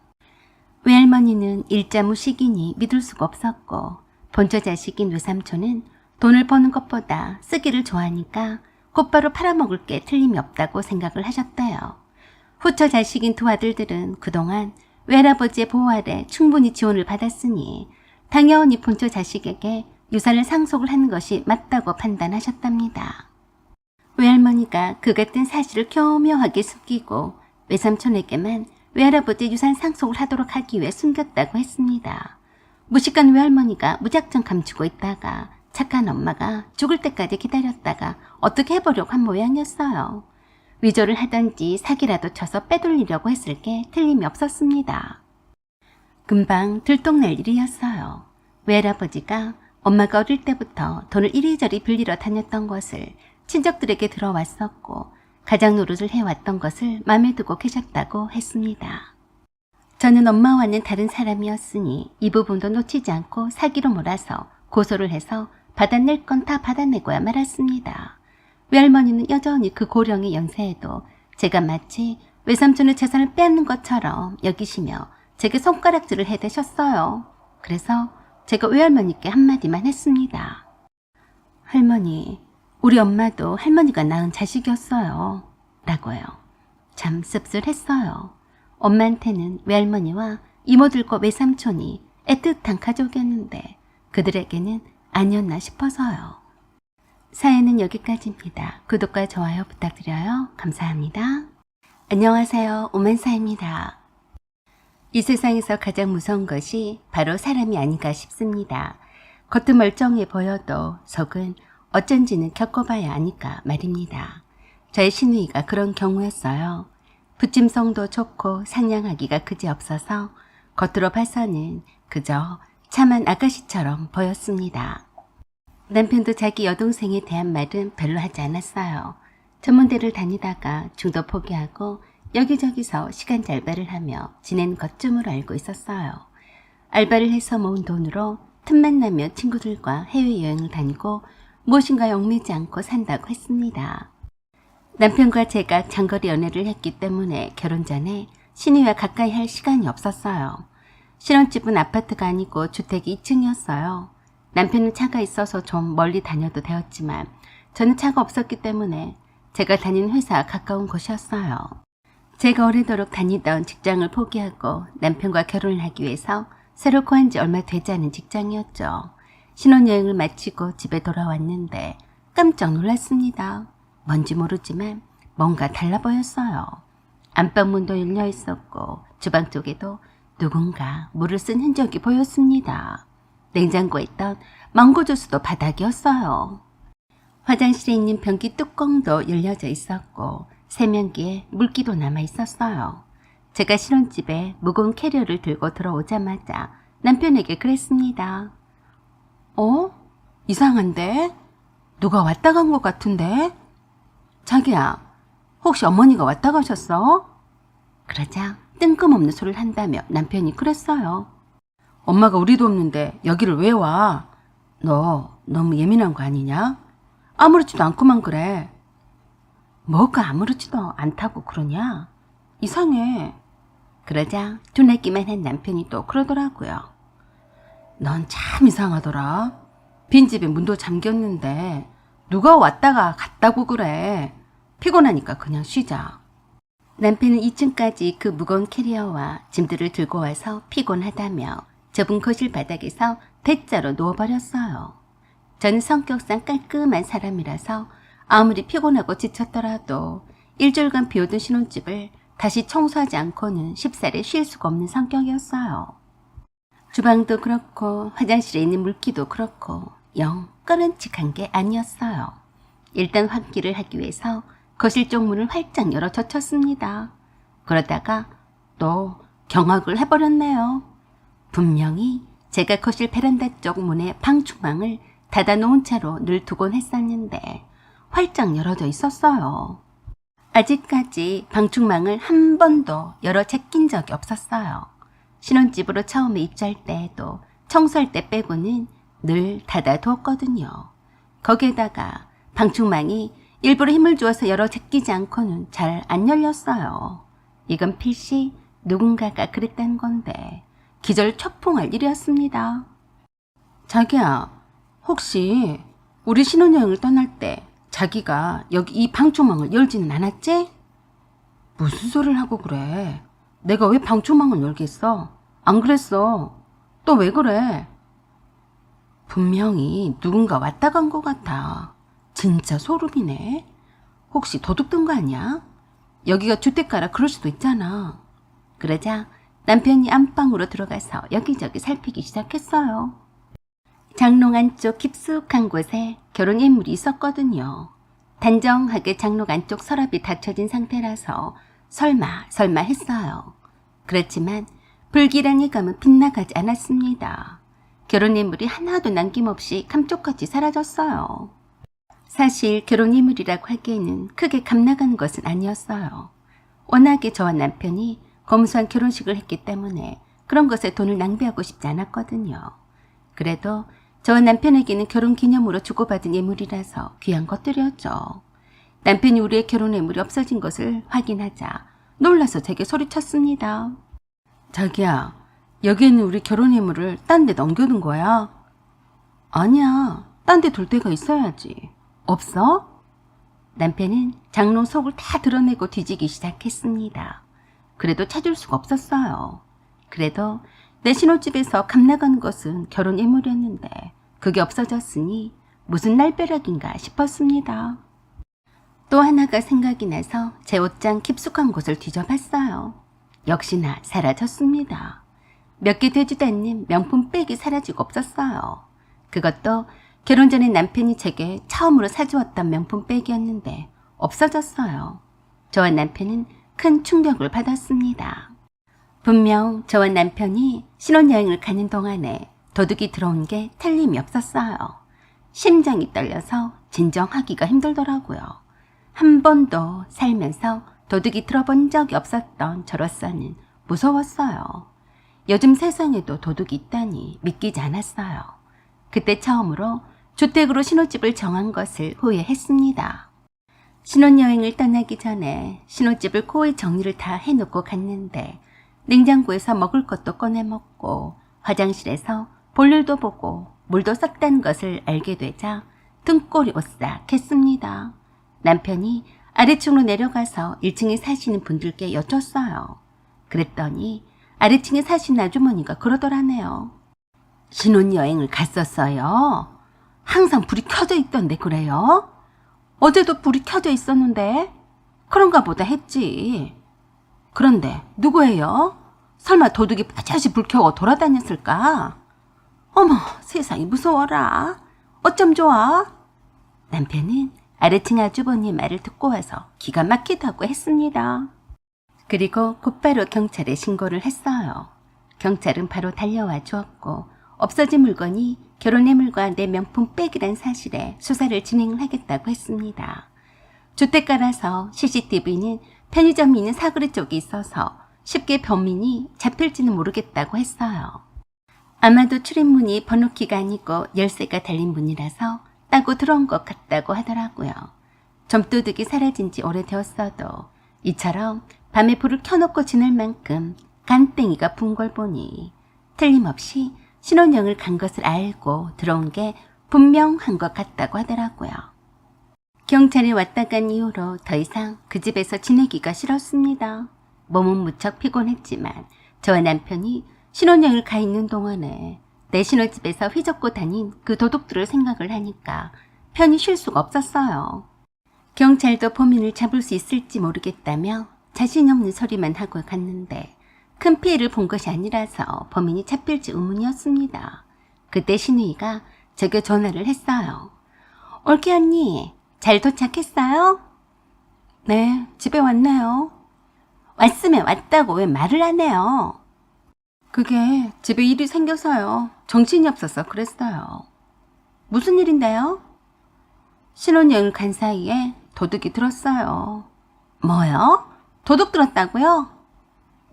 외할머니는 일자무식이니 믿을 수가 없었고 본처 자식인 외삼촌은 돈을 버는 것보다 쓰기를 좋아하니까 곧바로 팔아먹을 게 틀림이 없다고 생각을 하셨대요. 후처 자식인 두 아들들은 그동안 외할아버지의 보호 아래 충분히 지원을 받았으니 당연히 본처 자식에게 유산을 상속을 하는 것이 맞다고 판단하셨답니다. 외할머니가 그 같은 사실을 교묘하게 숨기고 외삼촌에게만 외할아버지 유산 상속을 하도록 하기 위해 숨겼다고 했습니다. 무식한 외할머니가 무작정 감추고 있다가 착한 엄마가 죽을 때까지 기다렸다가 어떻게 해보려고 한 모양이었어요. 위조를 하던지 사기라도 쳐서 빼돌리려고 했을 게 틀림이 없었습니다. 금방 들통날 일이었어요. 외할아버지가 엄마가 어릴 때부터 돈을 이리저리 빌리러 다녔던 것을 친척들에게 들어왔었고 가장 노릇을 해왔던 것을 마음에 두고 계셨다고 했습니다. 저는 엄마와는 다른 사람이었으니 이 부분도 놓치지 않고 사기로 몰아서 고소를 해서 받아낼 건 다 받아내고야 말았습니다. 외할머니는 여전히 그 고령의 연세에도 제가 마치 외삼촌의 재산을 빼앗는 것처럼 여기시며 제게 손가락질을 해대셨어요. 그래서 제가 외할머니께 한마디만 했습니다. 할머니, 우리 엄마도 할머니가 낳은 자식이었어요. 라고요. 참 씁쓸했어요. 엄마한테는 외할머니와 이모들과 외삼촌이 애틋한 가족이었는데 그들에게는 아니었나 싶어서요. 사연은 여기까지입니다. 구독과 좋아요 부탁드려요. 감사합니다. 안녕하세요. 오만사입니다. 이 세상에서 가장 무서운 것이 바로 사람이 아닌가 싶습니다. 겉은 멀쩡해 보여도 속은 어쩐지는 겪어봐야 아니까 말입니다. 저의 시누이가 그런 경우였어요. 부침성도 좋고 상냥하기가 그지없어서 겉으로 봐서는 그저 참한 아가씨처럼 보였습니다. 남편도 자기 여동생에 대한 말은 별로 하지 않았어요. 전문대를 다니다가 중도 포기하고 여기저기서 시간제 알바를 하며 지낸 것쯤으로 알고 있었어요. 알바를 해서 모은 돈으로 틈만 나며 친구들과 해외여행을 다니고 무엇인가 얽매지 않고 산다고 했습니다. 남편과 제가 장거리 연애를 했기 때문에 결혼 전에 시누이와 가까이 할 시간이 없었어요. 신혼집은 아파트가 아니고 주택이 2층이었어요. 남편은 차가 있어서 좀 멀리 다녀도 되었지만 저는 차가 없었기 때문에 제가 다니는 회사와 가까운 곳이었어요. 제가 오래도록 다니던 직장을 포기하고 남편과 결혼을 하기 위해서 새로 구한 지 얼마 되지 않은 직장이었죠. 신혼여행을 마치고 집에 돌아왔는데 깜짝 놀랐습니다. 뭔지 모르지만 뭔가 달라 보였어요. 안방문도 열려 있었고 주방 쪽에도 누군가 물을 쓴 흔적이 보였습니다. 냉장고에 있던 망고 주스도 바닥이었어요. 화장실에 있는 변기 뚜껑도 열려져 있었고 세면기에 물기도 남아 있었어요. 제가 신혼집에 무거운 캐리어를 들고 들어오자마자 남편에게 그랬습니다. 이상한데? 누가 왔다 간 것 같은데? 자기야, 혹시 어머니가 왔다 가셨어? 그러자 뜬금없는 소리를 한다며 남편이 그랬어요. 엄마가 우리도 없는데 여기를 왜 와? 너 너무 예민한 거 아니냐? 아무렇지도 않구만 그래. 뭐가 아무렇지도 않다고 그러냐? 이상해. 그러자 두나기만 한 남편이 또 그러더라고요. 넌 참 이상하더라. 빈집에 문도 잠겼는데 누가 왔다가 갔다고 그래. 피곤하니까 그냥 쉬자. 남편은 2층까지 그 무거운 캐리어와 짐들을 들고 와서 피곤하다며 좁은 거실 바닥에서 대자로 누워버렸어요. 저는 성격상 깔끔한 사람이라서 아무리 피곤하고 지쳤더라도 일주일간 비오던 신혼집을 다시 청소하지 않고는 쉽사리 쉴 수가 없는 성격이었어요. 주방도 그렇고 화장실에 있는 물기도 그렇고 영 꺼른칙한 게 아니었어요. 일단 환기를 하기 위해서 거실 쪽 문을 활짝 열어 젖혔습니다. 그러다가 또 경악을 해버렸네요. 분명히 제가 거실 베란다 쪽 문에 방충망을 닫아놓은 채로 늘 두곤 했었는데 활짝 열어져 있었어요. 아직까지 방충망을 한 번도 열어 제낀 적이 없었어요. 신혼집으로 처음에 입주할 때에도 청소할 때 빼고는 늘 닫아두었거든요. 거기에다가 방충망이 일부러 힘을 주어서 열어 제끼지 않고는 잘 안 열렸어요. 이건 필시 누군가가 그랬다는 건데 기절초풍할 일이었습니다. 자기야, 혹시 우리 신혼여행을 떠날 때 자기가 여기 이 방충망을 열지는 않았지? 무슨 소리를 하고 그래? 내가 왜 방충망을 열겠어? 안 그랬어. 또 왜 그래? 분명히 누군가 왔다 간 것 같아. 진짜 소름이네. 혹시 도둑 든 거 아니야? 여기가 주택가라 그럴 수도 있잖아. 그러자 남편이 안방으로 들어가서 여기저기 살피기 시작했어요. 장롱 안쪽 깊숙한 곳에 결혼 예물이 있었거든요. 단정하게 장롱 안쪽 서랍이 닫혀진 상태라서 설마 했어요. 그렇지만 불길한 예감은 빗나가지 않았습니다. 결혼 예물이 하나도 남김없이 감쪽같이 사라졌어요. 사실 결혼 예물이라고 하기에는 크게 값나가는 것은 아니었어요. 워낙에 저와 남편이 검소한 결혼식을 했기 때문에 그런 것에 돈을 낭비하고 싶지 않았거든요. 그래도 저와 남편에게는 결혼 기념으로 주고받은 예물이라서 귀한 것들이었죠. 남편이 우리의 결혼 예물이 없어진 것을 확인하자 놀라서 제게 소리쳤습니다. 자기야, 여기에는 우리 결혼 예물을 딴 데 넘겨둔 거야? 아니야, 딴 데 둘 데가 있어야지. 없어? 남편은 장롱 속을 다 드러내고 뒤지기 시작했습니다. 그래도 찾을 수가 없었어요. 그래도 내 신혼집에서 값나가는 것은 결혼 예물이었는데 그게 없어졌으니 무슨 날벼락인가 싶었습니다. 또 하나가 생각이 나서 제 옷장 깊숙한 곳을 뒤져봤어요. 역시나 사라졌습니다. 몇 개 되지도 않는 명품 백이 사라지고 없었어요. 그것도 결혼 전에 남편이 제게 처음으로 사주었던 명품 백이었는데 없어졌어요. 저와 남편은 큰 충격을 받았습니다. 분명 저와 남편이 신혼여행을 가는 동안에 도둑이 들어온 게 틀림이 없었어요. 심장이 떨려서 진정하기가 힘들더라고요. 한 번도 살면서 도둑이 들어본 적이 없었던 저로서는 무서웠어요. 요즘 세상에도 도둑이 있다니 믿기지 않았어요. 그때 처음으로 주택으로 신혼집을 정한 것을 후회했습니다. 신혼여행을 떠나기 전에 신혼집을 코에 정리를 다 해놓고 갔는데 냉장고에서 먹을 것도 꺼내 먹고 화장실에서 볼일도 보고 물도 썩다는 것을 알게 되자 등골이 오싹했습니다. 남편이 아래층으로 내려가서 1층에 사시는 분들께 여쭸어요. 그랬더니 아래층에 사시는 아주머니가 그러더라네요. 신혼여행을 갔었어요? 항상 불이 켜져 있던데 그래요? 어제도 불이 켜져 있었는데 그런가 보다 했지. 그런데 누구예요? 설마 도둑이 빠져시 불 켜고 돌아다녔을까? 어머, 세상이 무서워라. 어쩜 좋아? 남편은 아래층 아주버니의 말을 듣고 와서 기가 막히다고 했습니다. 그리고 곧바로 경찰에 신고를 했어요. 경찰은 바로 달려와 주었고 없어진 물건이 결혼 예물과 내 명품 백이란 사실에 수사를 진행하겠다고 했습니다. 주택가라서 CCTV는 편의점이 있는 사거리 쪽에 있어서 쉽게 범인이 잡힐지는 모르겠다고 했어요. 아마도 출입문이 번호키가 아니고 열쇠가 달린 문이라서 따고 들어온 것 같다고 하더라고요. 점도둑이 사라진 지 오래되었어도 이처럼 밤에 불을 켜놓고 지낼 만큼 간땡이가 분 걸 보니 틀림없이 신혼여행을 간 것을 알고 들어온 게 분명한 것 같다고 하더라고요. 경찰이 왔다 간 이후로 더 이상 그 집에서 지내기가 싫었습니다. 몸은 무척 피곤했지만 저와 남편이 신혼여행을 가 있는 동안에 내 신혼집에서 휘젓고 다닌 그 도둑들을 생각을 하니까 편히 쉴 수가 없었어요. 경찰도 범인을 잡을 수 있을지 모르겠다며 자신이 없는 소리만 하고 갔는데 큰 피해를 본 것이 아니라서 범인이 잡힐지 의문이었습니다. 그때 신우이가 제게 전화를 했어요. 올케 언니, 잘 도착했어요? 네, 집에 왔네요. 왔으면 왔다고 왜 말을 안 해요? 그게 집에 일이 생겨서요. 정신이 없어서 그랬어요. 무슨 일인데요? 신혼여행을 간 사이에 도둑이 들었어요. 뭐요? 도둑 들었다고요?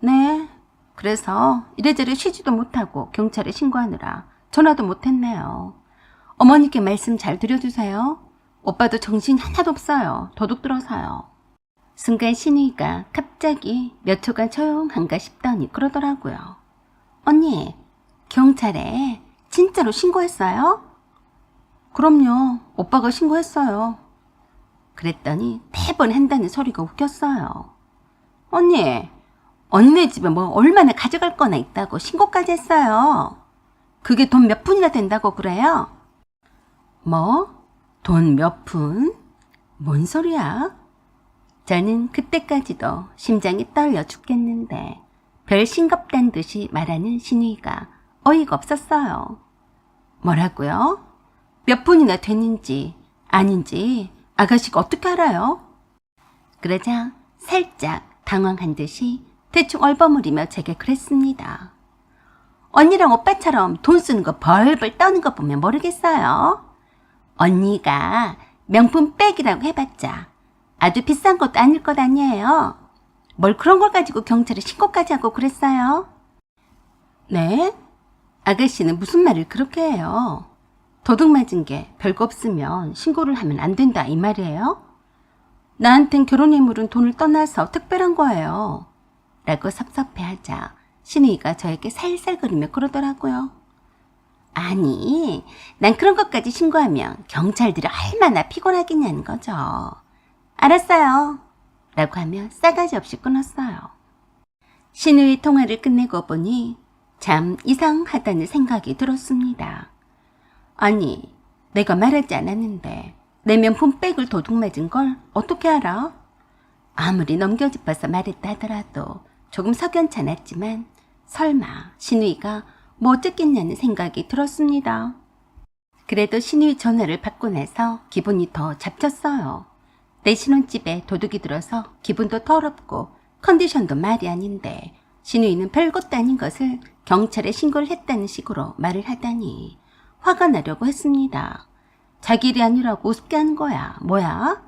네. 그래서 이래저래 쉬지도 못하고 경찰에 신고하느라 전화도 못했네요. 어머니께 말씀 잘 드려주세요. 오빠도 정신 하나도 없어요. 도둑 들어서요. 순간 신우이가 갑자기 몇 초간 조용한가 싶더니 그러더라고요. 언니, 경찰에 진짜로 신고했어요? 그럼요. 오빠가 신고했어요. 그랬더니 매번 한다는 소리가 웃겼어요. 언니네 집에 뭐 얼마나 가져갈 거나 있다고 신고까지 했어요. 그게 돈 몇 푼이나 된다고 그래요? 뭐? 돈 몇 푼? 뭔 소리야? 저는 그때까지도 심장이 떨려 죽겠는데 별 싱겁단 듯이 말하는 신우이가 어이가 없었어요. 뭐라고요? 몇 푼이나 됐는지 아닌지 아가씨가 어떻게 알아요? 그러자 살짝 당황한 듯이 대충 얼버무리며 제게 그랬습니다. 언니랑 오빠처럼 돈 쓰는 거 벌벌 떠는 거 보면 모르겠어요. 언니가 명품 백이라고 해봤자 아주 비싼 것도 아닐 것 아니에요. 뭘 그런 걸 가지고 경찰에 신고까지 하고 그랬어요? 네? 아가씨는 무슨 말을 그렇게 해요? 도둑 맞은 게 별거 없으면 신고를 하면 안 된다 이 말이에요? 나한텐 결혼예물은 돈을 떠나서 특별한 거예요. 라고 섭섭해하자 신우이가 저에게 살살거리며 그러더라고요. 아니, 난 그런 것까지 신고하면 경찰들이 얼마나 피곤하겠냐는 거죠. 알았어요. 라고 하며 싸가지 없이 끊었어요. 신우이 통화를 끝내고 보니 참 이상하다는 생각이 들었습니다. 아니, 내가 말하지 않았는데 내 명품 백을 도둑 맞은 걸 어떻게 알아? 아무리 넘겨짚어서 말했다 하더라도 조금 석연치 않았지만 설마 신우이가 뭐 어쨌겠냐는 생각이 들었습니다. 그래도 신우이 전화를 받고 나서 기분이 더 잡쳤어요. 내 신혼집에 도둑이 들어서 기분도 더럽고 컨디션도 말이 아닌데 신우이는 별것도 아닌 것을 경찰에 신고를 했다는 식으로 말을 하다니 화가 나려고 했습니다. 자기 일이 아니라고 우습게 하는 거야. 뭐야?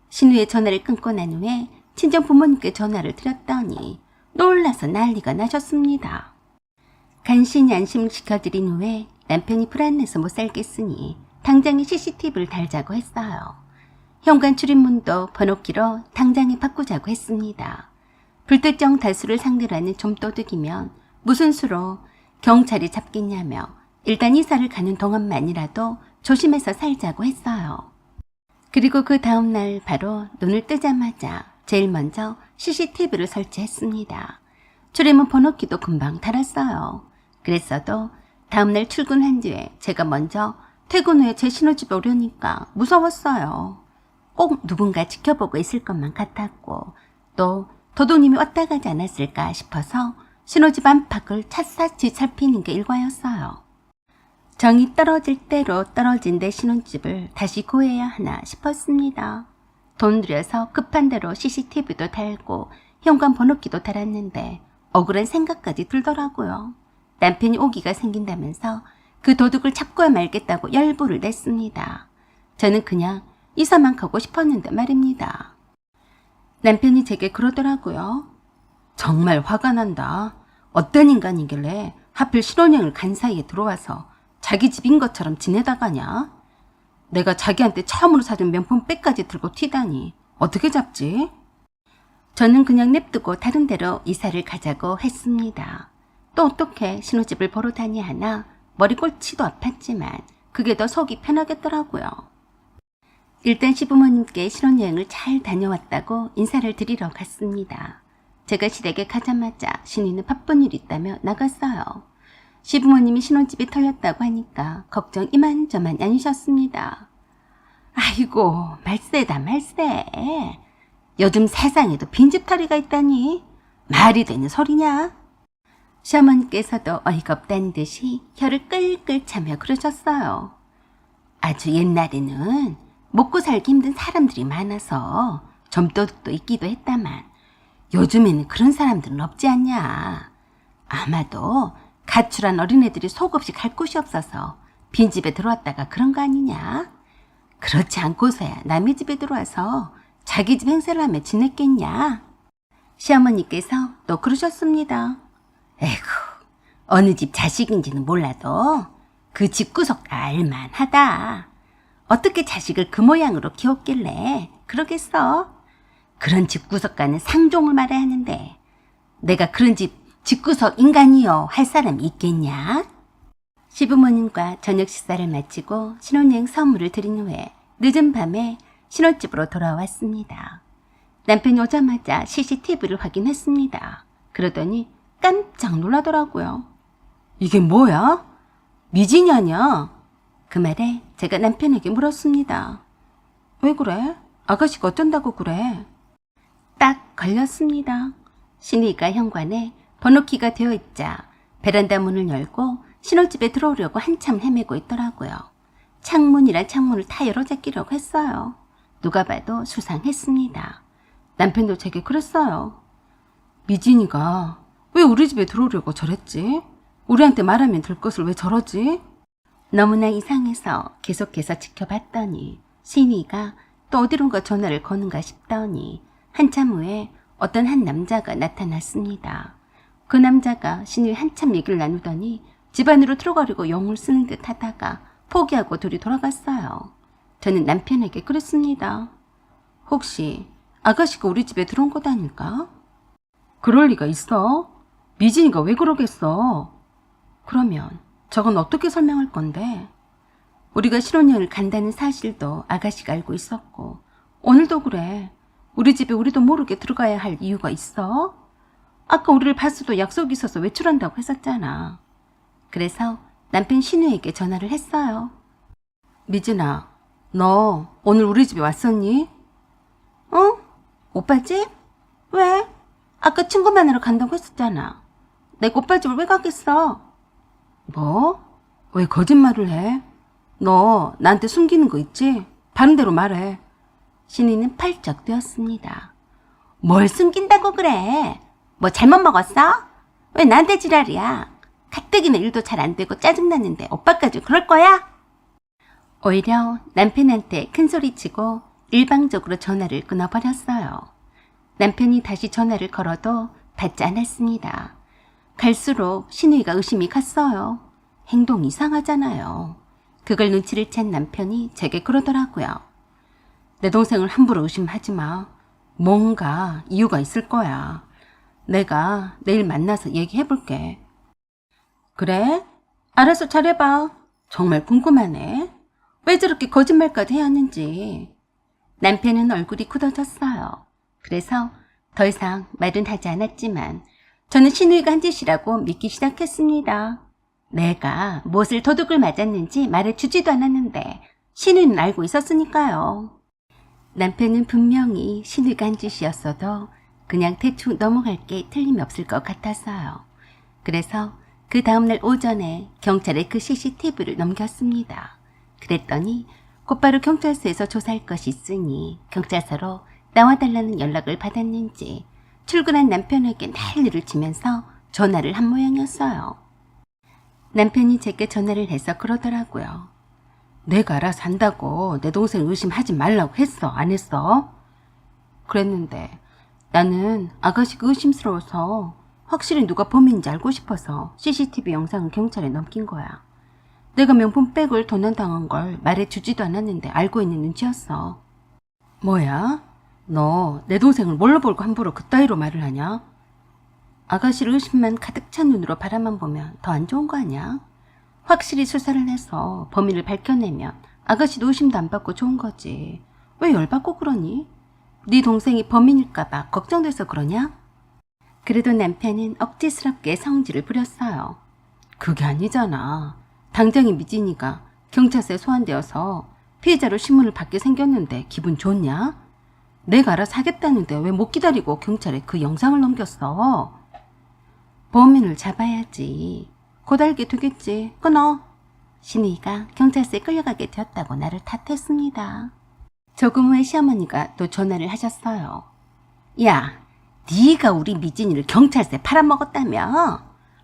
신우의 전화를 끊고 난 후에 친정 부모님께 전화를 드렸더니 놀라서 난리가 나셨습니다. 간신히 안심시켜드린 후에 남편이 불안해서 못 살겠으니 당장에 CCTV를 달자고 했어요. 현관 출입문도 번호키로 당장에 바꾸자고 했습니다. 불특정 다수를 상대로 하는 좀도둑이면 무슨 수로 경찰이 잡겠냐며 일단 이사를 가는 동안만이라도 조심해서 살자고 했어요. 그리고 그 다음날 바로 눈을 뜨자마자 제일 먼저 CCTV를 설치했습니다. 출입문 번호키도 금방 달았어요. 그랬어도 다음날 출근한 뒤에 제가 먼저 퇴근 후에 제 신혼집에 오려니까 무서웠어요. 꼭 누군가 지켜보고 있을 것만 같았고 또 도둑님이 왔다 가지 않았을까 싶어서 신혼집 안팎을 샅샅이 살피는 게 일과였어요. 정이 떨어질 대로 떨어진 내 신혼집을 다시 구해야 하나 싶었습니다. 돈 들여서 급한 대로 CCTV도 달고 현관 번호키도 달았는데 억울한 생각까지 들더라고요. 남편이 오기가 생긴다면서 그 도둑을 잡고야 말겠다고 열불을 냈습니다. 저는 그냥 이사만 가고 싶었는데 말입니다. 남편이 제게 그러더라고요. 정말 화가 난다. 어떤 인간이길래 하필 신혼여행을 간 사이에 들어와서 자기 집인 것처럼 지내다가냐? 내가 자기한테 처음으로 사준 명품 백까지 들고 튀다니 어떻게 잡지? 저는 그냥 냅두고 다른 데로 이사를 가자고 했습니다. 또 어떻게 신혼집을 보러 다니 하나 머리꼴치도 아팠지만 그게 더 속이 편하겠더라고요. 일단 시부모님께 신혼여행을 잘 다녀왔다고 인사를 드리러 갔습니다. 제가 시댁에 가자마자 신우이는 바쁜 일이 있다며 나갔어요. 시부모님이 신혼집이 털렸다고 하니까 걱정 이만저만 아니셨습니다. 아이고 말세다 말세. 요즘 세상에도 빈집털이가 있다니 말이 되는 소리냐? 시어머니께서도 어이가 없다는 듯이 혀를 끌끌 차며 그러셨어요. 아주 옛날에는 먹고 살기 힘든 사람들이 많아서 점도둑도 있기도 했다만 요즘에는 그런 사람들은 없지 않냐. 아마도 가출한 어린애들이 속없이 갈 곳이 없어서 빈집에 들어왔다가 그런 거 아니냐? 그렇지 않고서야 남의 집에 들어와서 자기 집 행세를 하며 지냈겠냐? 시어머니께서 또 그러셨습니다. 에이구, 어느 집 자식인지는 몰라도 그 집구석 알만하다. 어떻게 자식을 그 모양으로 키웠길래 그러겠어? 그런 집구석과는 상종을 말해야 하는데 내가 그런 집구석 인간이요 할 사람이 있겠냐? 시부모님과 저녁 식사를 마치고 신혼여행 선물을 드린 후에 늦은 밤에 신혼집으로 돌아왔습니다. 남편이 오자마자 CCTV를 확인했습니다. 그러더니 깜짝 놀라더라고요. 이게 뭐야? 미진이 아니야? 그 말에 제가 남편에게 물었습니다. 왜 그래? 아가씨가 어쩐다고 그래? 딱 걸렸습니다. 신이가 현관에 번호키가 되어 있자 베란다 문을 열고 신혼집에 들어오려고 한참 헤매고 있더라고요. 창문이란 창문을 다 열어잡기려고 했어요. 누가 봐도 수상했습니다. 남편도 제게 그랬어요. 미진이가 왜 우리 집에 들어오려고 저랬지? 우리한테 말하면 될 것을 왜 저러지? 너무나 이상해서 계속해서 지켜봤더니 신이가 또 어디론가 전화를 거는가 싶더니 한참 후에 어떤 한 남자가 나타났습니다. 그 남자가 신이 한참 얘기를 나누더니 집 안으로 들어가려고 용을 쓰는 듯 하다가 포기하고 둘이 돌아갔어요. 저는 남편에게 그랬습니다. 혹시 아가씨가 우리 집에 들어온 것 아닐까? 그럴 리가 있어? 미진이가 왜 그러겠어? 그러면 저건 어떻게 설명할 건데? 우리가 신혼여행을 간다는 사실도 아가씨가 알고 있었고 오늘도 그래. 우리 집에 우리도 모르게 들어가야 할 이유가 있어? 아까 우리를 봤어도 약속이 있어서 외출한다고 했었잖아. 그래서 남편 신우에게 전화를 했어요. 미진아, 너 오늘 우리 집에 왔었니? 어? 오빠 집? 왜? 아까 친구 만나러 간다고 했었잖아. 내가 오빠 집을 왜 가겠어? 뭐? 왜 거짓말을 해? 너 나한테 숨기는 거 있지? 바른 대로 말해. 신이는 팔쩍 뛰었습니다. 뭘 숨긴다고 그래? 뭐 잘못 먹었어? 왜 나한테 지랄이야? 가뜩이나 일도 잘 안 되고 짜증났는데 오빠까지 그럴 거야? 오히려 남편한테 큰소리치고 일방적으로 전화를 끊어버렸어요. 남편이 다시 전화를 걸어도 받지 않았습니다. 갈수록 신우이가 의심이 갔어요. 행동이 이상하잖아요. 그걸 눈치를 챈 남편이 제게 그러더라고요. 내 동생을 함부로 의심하지 마. 뭔가 이유가 있을 거야. 내가 내일 만나서 얘기해볼게. 그래? 알아서 잘해봐. 정말 궁금하네. 왜 저렇게 거짓말까지 해야 하는지. 남편은 얼굴이 굳어졌어요. 그래서 더 이상 말은 하지 않았지만 저는 신우이가 한 짓이라고 믿기 시작했습니다. 내가 무엇을 도둑을 맞았는지 말해주지도 않았는데 신우이는 알고 있었으니까요. 남편은 분명히 신우이가 한 짓이었어도 그냥 대충 넘어갈 게 틀림이 없을 것 같았어요. 그래서 그 다음날 오전에 경찰에 그 CCTV를 넘겼습니다. 그랬더니 곧바로 경찰서에서 조사할 것이 있으니 경찰서로 나와달라는 연락을 받았는지 출근한 남편에게 난리를 치면서 전화를 한 모양이었어요. 남편이 제게 전화를 해서 그러더라고요. 내가 알아서 한다고 내 동생 의심하지 말라고 했어, 안 했어? 그랬는데 나는 아가씨가 의심스러워서 확실히 누가 범인인지 알고 싶어서 CCTV 영상을 경찰에 넘긴 거야. 내가 명품백을 도난당한 걸 말해주지도 않았는데 알고 있는 눈치였어. 뭐야? 너 내 동생을 뭘로 보고 함부로 그따위로 말을 하냐? 아가씨를 의심만 가득 찬 눈으로 바라만 보면 더 안 좋은 거 아니야? 확실히 수사를 해서 범인을 밝혀내면 아가씨도 의심도 안 받고 좋은 거지. 왜 열받고 그러니? 네 동생이 범인일까 봐 걱정돼서 그러냐? 그래도 남편은 억지스럽게 성질을 부렸어요. 그게 아니잖아. 당장에 미진이가 경찰서에 소환되어서 피해자로 신문을 받게 생겼는데 기분 좋냐? 내가 알아서 하겠다는데 왜 못 기다리고 경찰에 그 영상을 넘겼어? 범인을 잡아야지. 곧 알게 되겠지. 끊어. 신우이가 경찰서에 끌려가게 되었다고 나를 탓했습니다. 조금 후에 시어머니가 또 전화를 하셨어요. 야, 네가 우리 미진이를 경찰서에 팔아먹었다며?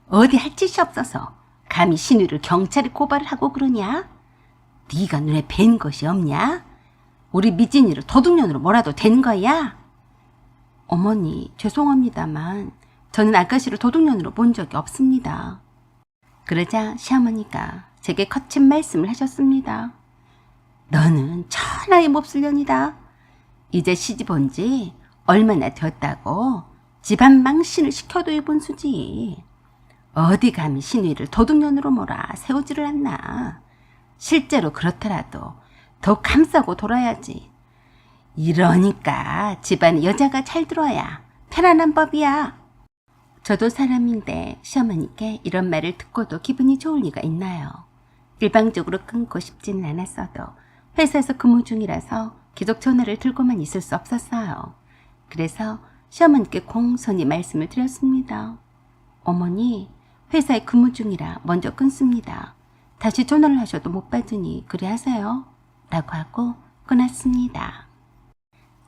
어디 할 짓이 없어서 감히 신우이를 경찰에 고발을 하고 그러냐? 네가 눈에 뵌 것이 없냐? 우리 미진이를 도둑년으로 몰아도 되는 거야? 어머니, 죄송합니다만 저는 아가씨를 도둑년으로 본 적이 없습니다. 그러자 시어머니가 제게 거친 말씀을 하셨습니다. 너는 천하의 몹쓸년이다. 이제 시집 온 지 얼마나 되었다고 집안 망신을 시켜도 입은 수지. 어디 감히 신우이를 도둑년으로 몰아 세우지를 않나. 실제로 그렇더라도 더 감싸고 돌아야지. 이러니까 집안에 여자가 잘 들어야 편안한 법이야. 저도 사람인데 시어머니께 이런 말을 듣고도 기분이 좋을 리가 있나요? 일방적으로 끊고 싶지는 않았어도 회사에서 근무 중이라서 계속 전화를 들고만 있을 수 없었어요. 그래서 시어머니께 공손히 말씀을 드렸습니다. 어머니, 회사에 근무 중이라 먼저 끊습니다. 다시 전화를 하셔도 못 받으니 그래 하세요. 라고 하고 끊었습니다.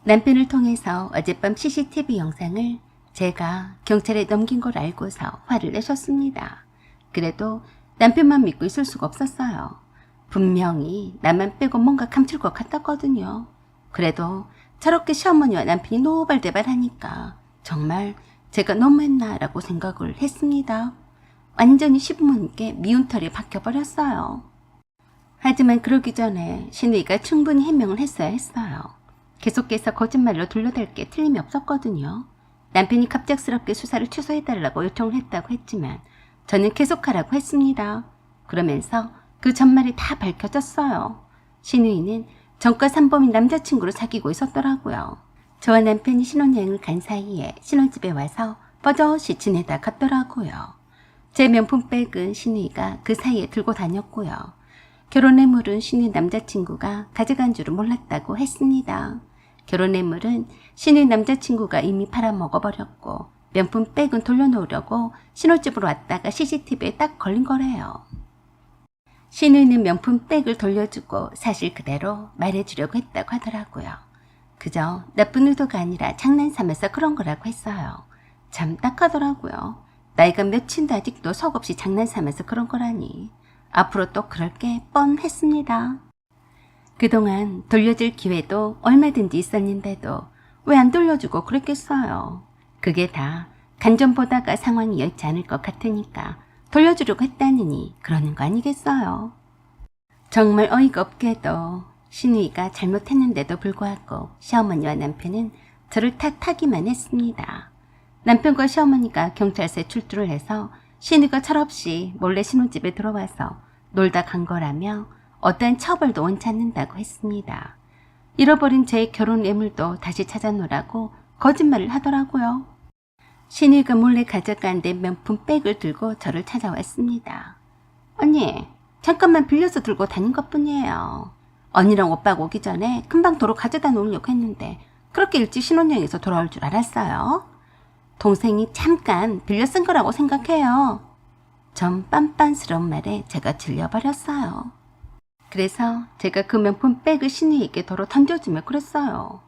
남편을 통해서 어젯밤 CCTV 영상을 제가 경찰에 넘긴 걸 알고서 화를 내셨습니다. 그래도 남편만 믿고 있을 수가 없었어요. 분명히 나만 빼고 뭔가 감출 것 같았거든요. 그래도 저렇게 시어머니와 남편이 노발대발하니까 정말 제가 너무했나 라고 생각을 했습니다. 완전히 시부모님께 미운 털이 박혀버렸어요. 하지만 그러기 전에 신우이가 충분히 해명을 했어야 했어요. 계속해서 거짓말로 둘러댈 게 틀림이 없었거든요. 남편이 갑작스럽게 수사를 취소해달라고 요청을 했다고 했지만 저는 계속하라고 했습니다. 그러면서 그 전말이 다 밝혀졌어요. 신우이는 전과 산범인 남자친구를 사귀고 있었더라고요. 저와 남편이 신혼여행을 간 사이에 신혼집에 와서 버젓이 지내다 갔더라고요. 제 명품백은 신우이가 그 사이에 들고 다녔고요. 결혼의물은 신우이 남자친구가 가져간 줄은 몰랐다고 했습니다. 결혼의물은 신우이 남자친구가 이미 팔아먹어버렸고 명품백은 돌려놓으려고 신혼집으로 왔다가 CCTV에 딱 걸린 거래요. 신우이는 명품백을 돌려주고 사실 그대로 말해주려고 했다고 하더라고요. 그저 나쁜 의도가 아니라 장난삼아서 그런 거라고 했어요. 참 딱하더라고요. 나이가 몇인데 아직도 속없이 장난삼아서 그런 거라니. 앞으로 또 그럴 게 뻔했습니다. 그동안 돌려줄 기회도 얼마든지 있었는데도 왜 안 돌려주고 그랬겠어요. 그게 다 간좀 보다가 상황이 여의치 않을 것 같으니까 돌려주려고 했다느니 그러는 거 아니겠어요. 정말 어이가 없게도 신우이가 잘못했는데도 불구하고 시어머니와 남편은 저를 탓하기만 했습니다. 남편과 시어머니가 경찰서에 출두를 해서 신우이가 철없이 몰래 신혼집에 들어와서 놀다 간 거라며 어떠한 처벌도 원치 않는다고 했습니다. 잃어버린 제 결혼 예물도 다시 찾아놓으라고 거짓말을 하더라고요. 신우이가 몰래 가져간 내 명품백을 들고 저를 찾아왔습니다. 언니, 잠깐만 빌려서 들고 다닌 것뿐이에요. 언니랑 오빠가 오기 전에 금방 도로 가져다 놓으려고 했는데 그렇게 일찍 신혼여행에서 돌아올 줄 알았어요. 동생이 잠깐 빌려 쓴 거라고 생각해요. 전 빤빤스러운 말에 제가 질려버렸어요. 그래서 제가 그 명품백을 신우이에게 도로 던져주며 그랬어요.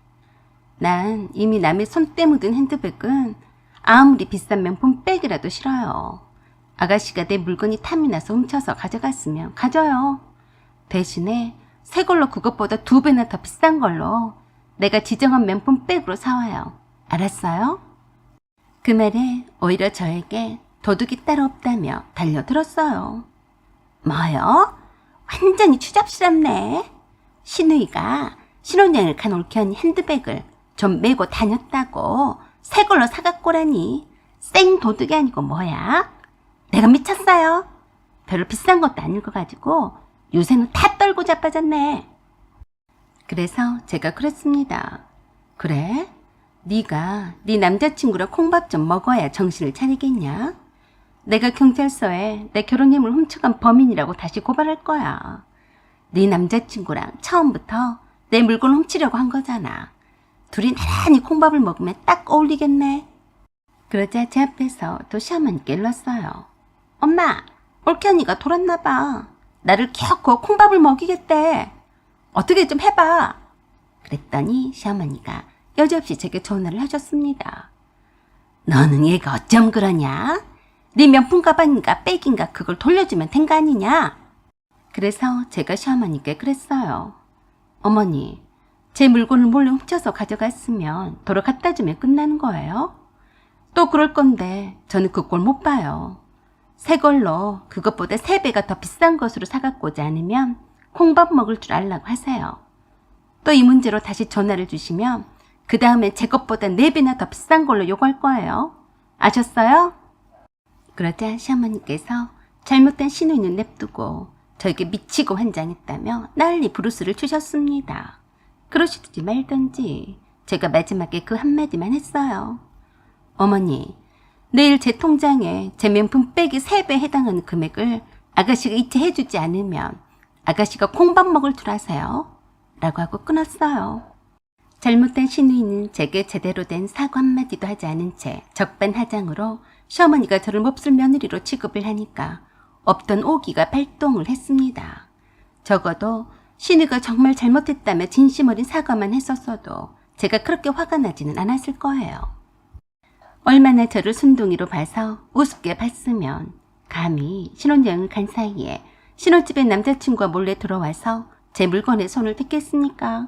난 이미 남의 손때 묻은 핸드백은 아무리 비싼 명품백이라도 싫어요. 아가씨가 내 물건이 탐이 나서 훔쳐서 가져갔으면 가져요. 대신에 새 걸로 그것보다 2배나 더 비싼 걸로 내가 지정한 명품백으로 사와요. 알았어요? 그 말에 오히려 저에게 도둑이 따로 없다며 달려들었어요. 뭐요? 완전히 추잡스럽네. 신우이가 신혼여행을 간 올케 핸드백을 좀 메고 다녔다고 새 걸로 사갖고라니 생 도둑이 아니고 뭐야? 내가 미쳤어요. 별로 비싼 것도 아닐 거 가지고 요새는 다 떨고 자빠졌네. 그래서 제가 그랬습니다. 그래? 네가 네 남자친구랑 콩밥 좀 먹어야 정신을 차리겠냐? 내가 경찰서에 내 결혼예물 훔쳐간 범인이라고 다시 고발할 거야. 네 남자친구랑 처음부터 내 물건 훔치려고 한 거잖아. 둘이 나란히 콩밥을 먹으면 딱 어울리겠네. 그러자 제 앞에서 또 시어머니께 일렀어요. 엄마, 올케 언니가 돌았나 봐. 나를 키웠고 콩밥을 먹이겠대. 어떻게 좀 해봐. 그랬더니 시어머니가 여지없이 제게 전화를 하셨습니다. 너는 얘가 어쩜 그러냐? 네 명품 가방인가 백인가 그걸 돌려주면 된 거 아니냐? 그래서 제가 시어머니께 그랬어요. 어머니, 제 물건을 몰래 훔쳐서 가져갔으면 도로 갖다 주면 끝나는 거예요? 또 그럴 건데 저는 그 꼴 못 봐요. 새 걸로 그것보다 3배가 더 비싼 것으로 사갖고 오지 않으면 콩밥 먹을 줄 알라고 하세요. 또 이 문제로 다시 전화를 주시면 그 다음에 제 것보다 4배나 더 비싼 걸로 요구할 거예요. 아셨어요? 그러자 시어머니께서 잘못된 신우이는 냅두고 저에게 미치고 환장했다며 난리 부르스를 추셨습니다. 그러시든지 말든지 제가 마지막에 그 한마디만 했어요. 어머니, 내일 제 통장에 제 명품 백이 3배에 해당하는 금액을 아가씨가 이체해주지 않으면 아가씨가 콩밥 먹을 줄 아세요? 라고 하고 끊었어요. 잘못된 신우이는 제게 제대로 된 사과 한마디도 하지 않은 채 적반하장으로 시어머니가 저를 몹쓸 며느리로 취급을 하니까 없던 오기가 발동을 했습니다. 적어도 신우이가 정말 잘못했다며 진심 어린 사과만 했었어도 제가 그렇게 화가 나지는 않았을 거예요. 얼마나 저를 순둥이로 봐서 우습게 봤으면 감히 신혼여행을 간 사이에 신혼집에 남자친구가 몰래 들어와서 제 물건에 손을 댔겠습니까?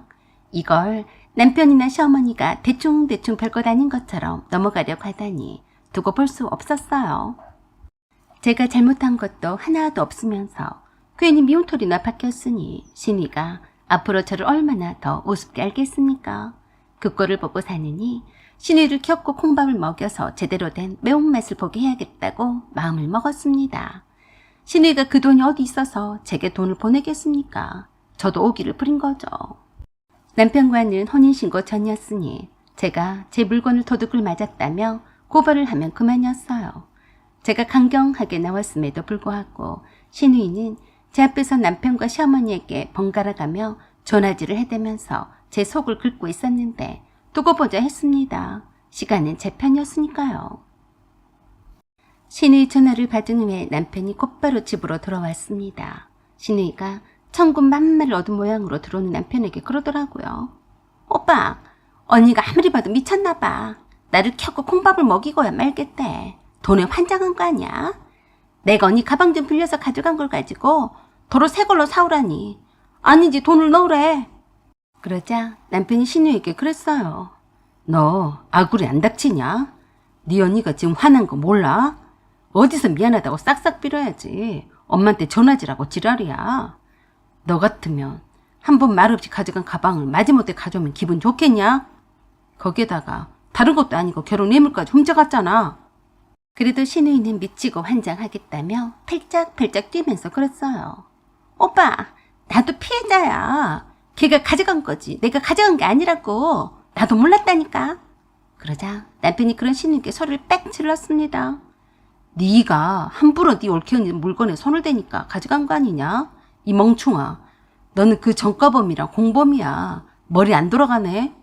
이걸 남편이나 시어머니가 대충대충 별것 아닌 것처럼 넘어가려고 하다니 두고 볼 수 없었어요. 제가 잘못한 것도 하나도 없으면서 괜히 미움털이나 박혔으니 신이가 앞으로 저를 얼마나 더 우습게 알겠습니까? 그 꼴을 보고 사느니 신이를 키웠고 콩밥을 먹여서 제대로 된 매운맛을 보게 해야겠다고 마음을 먹었습니다. 신이가 그 돈이 어디 있어서 제게 돈을 보내겠습니까? 저도 오기를 부린 거죠. 남편과는 혼인신고 전이었으니 제가 제 물건을 도둑을 맞았다며 고발을 하면 그만이었어요. 제가 강경하게 나왔음에도 불구하고 신우이는 제 앞에서 남편과 시어머니에게 번갈아가며 전화질을 해대면서 제 속을 긁고 있었는데 두고 보자 했습니다. 시간은 제 편이었으니까요. 신우이 전화를 받은 후에 남편이 곧바로 집으로 들어왔습니다. 신우이가 천군 만마를 얻은 모양으로 들어오는 남편에게 그러더라고요. 오빠, 언니가 아무리 봐도 미쳤나 봐. 나를 켜고 콩밥을 먹이고야 말겠대. 돈에 환장한 거 아니야? 내가 언니 가방 좀 빌려서 가져간 걸 가지고 도로 새 걸로 사오라니. 아니지 돈을 넣으래. 그러자 남편이 신우에게 그랬어요. 너 아구리 안 닥치냐? 네 언니가 지금 화난 거 몰라? 어디서 미안하다고 싹싹 빌어야지. 엄마한테 전화지라고 지랄이야. 너 같으면 한 번 말없이 가져간 가방을 마지못해 가져오면 기분 좋겠냐? 거기에다가 다른 것도 아니고 결혼 예물까지 훔쳐갔잖아. 그래도 신우이는 미치고 환장하겠다며 펄짝펄짝 뛰면서 그랬어요. 오빠, 나도 피해자야. 걔가 가져간 거지. 내가 가져간 게 아니라고. 나도 몰랐다니까. 그러자 남편이 그런 신우이께 소리를 빽 질렀습니다. 네가 함부로 네 옳게 있는 물건에 손을 대니까 가져간 거 아니냐? 이 멍충아. 너는 그 전과범이랑 공범이야. 머리 안 돌아가네.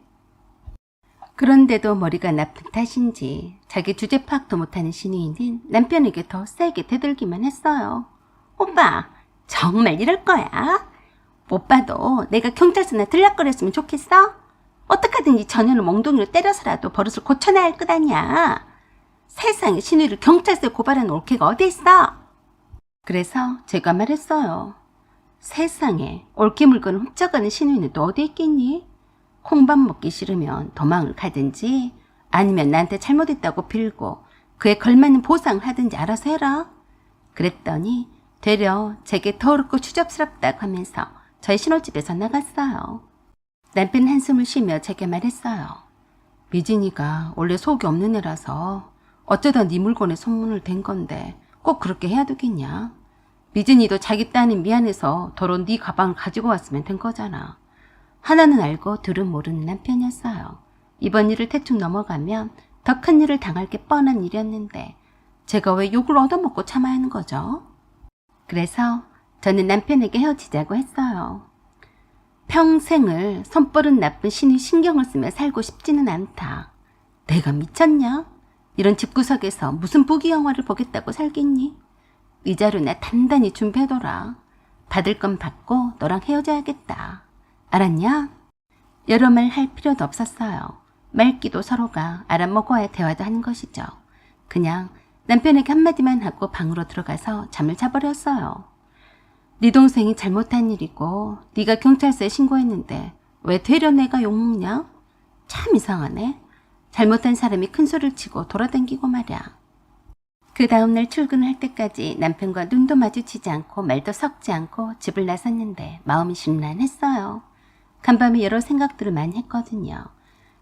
그런데도 머리가 나쁜 탓인지 자기 주제 파악도 못하는 신우이는 남편에게 더 세게 대들기만 했어요. 오빠, 정말 이럴 거야? 오빠도 내가 경찰서나 들락거렸으면 좋겠어? 어떡하든지 전현을 몽둥이로 때려서라도 버릇을 고쳐놔야 할 것 아니야. 세상에 신우이를 경찰서에 고발하는 올케가 어디 있어? 그래서 제가 말했어요. 세상에 올케 물건을 훔쳐가는 신우이는 또 어디 있겠니? 콩밥 먹기 싫으면 도망을 가든지 아니면 나한테 잘못했다고 빌고 그에 걸맞는 보상을 하든지 알아서 해라. 그랬더니 되려 제게 더럽고 추접스럽다고 하면서 저희 신혼집에서 나갔어요. 남편 한숨을 쉬며 제게 말했어요. 미진이가 원래 속이 없는 애라서 어쩌다 네 물건에 손문을 댄 건데 꼭 그렇게 해야 되겠냐? 미진이도 자기 따님 미안해서 더러운 네 가방을 가지고 왔으면 된 거잖아. 하나는 알고 둘은 모르는 남편이었어요. 이번 일을 대충 넘어가면 더 큰 일을 당할 게 뻔한 일이었는데 제가 왜 욕을 얻어먹고 참아야 하는 거죠? 그래서 저는 남편에게 헤어지자고 했어요. 평생을 손버릇 나쁜 신이 신경을 쓰며 살고 싶지는 않다. 내가 미쳤냐? 이런 집구석에서 무슨 부귀 영화를 보겠다고 살겠니? 위자료 나 단단히 준비해둬라. 받을 건 받고 너랑 헤어져야겠다. 알았냐? 여러 말 할 필요도 없었어요. 말기도 서로가 알아먹어야 대화도 하는 것이죠. 그냥 남편에게 한마디만 하고 방으로 들어가서 잠을 자버렸어요. 네 동생이 잘못한 일이고 네가 경찰서에 신고했는데 왜 되려 내가 욕먹냐? 참 이상하네. 잘못한 사람이 큰 소리를 치고 돌아다니고 말이야. 그 다음날 출근할 때까지 남편과 눈도 마주치지 않고 말도 섞지 않고 집을 나섰는데 마음이 심란했어요. 간밤에 여러 생각들을 많이 했거든요.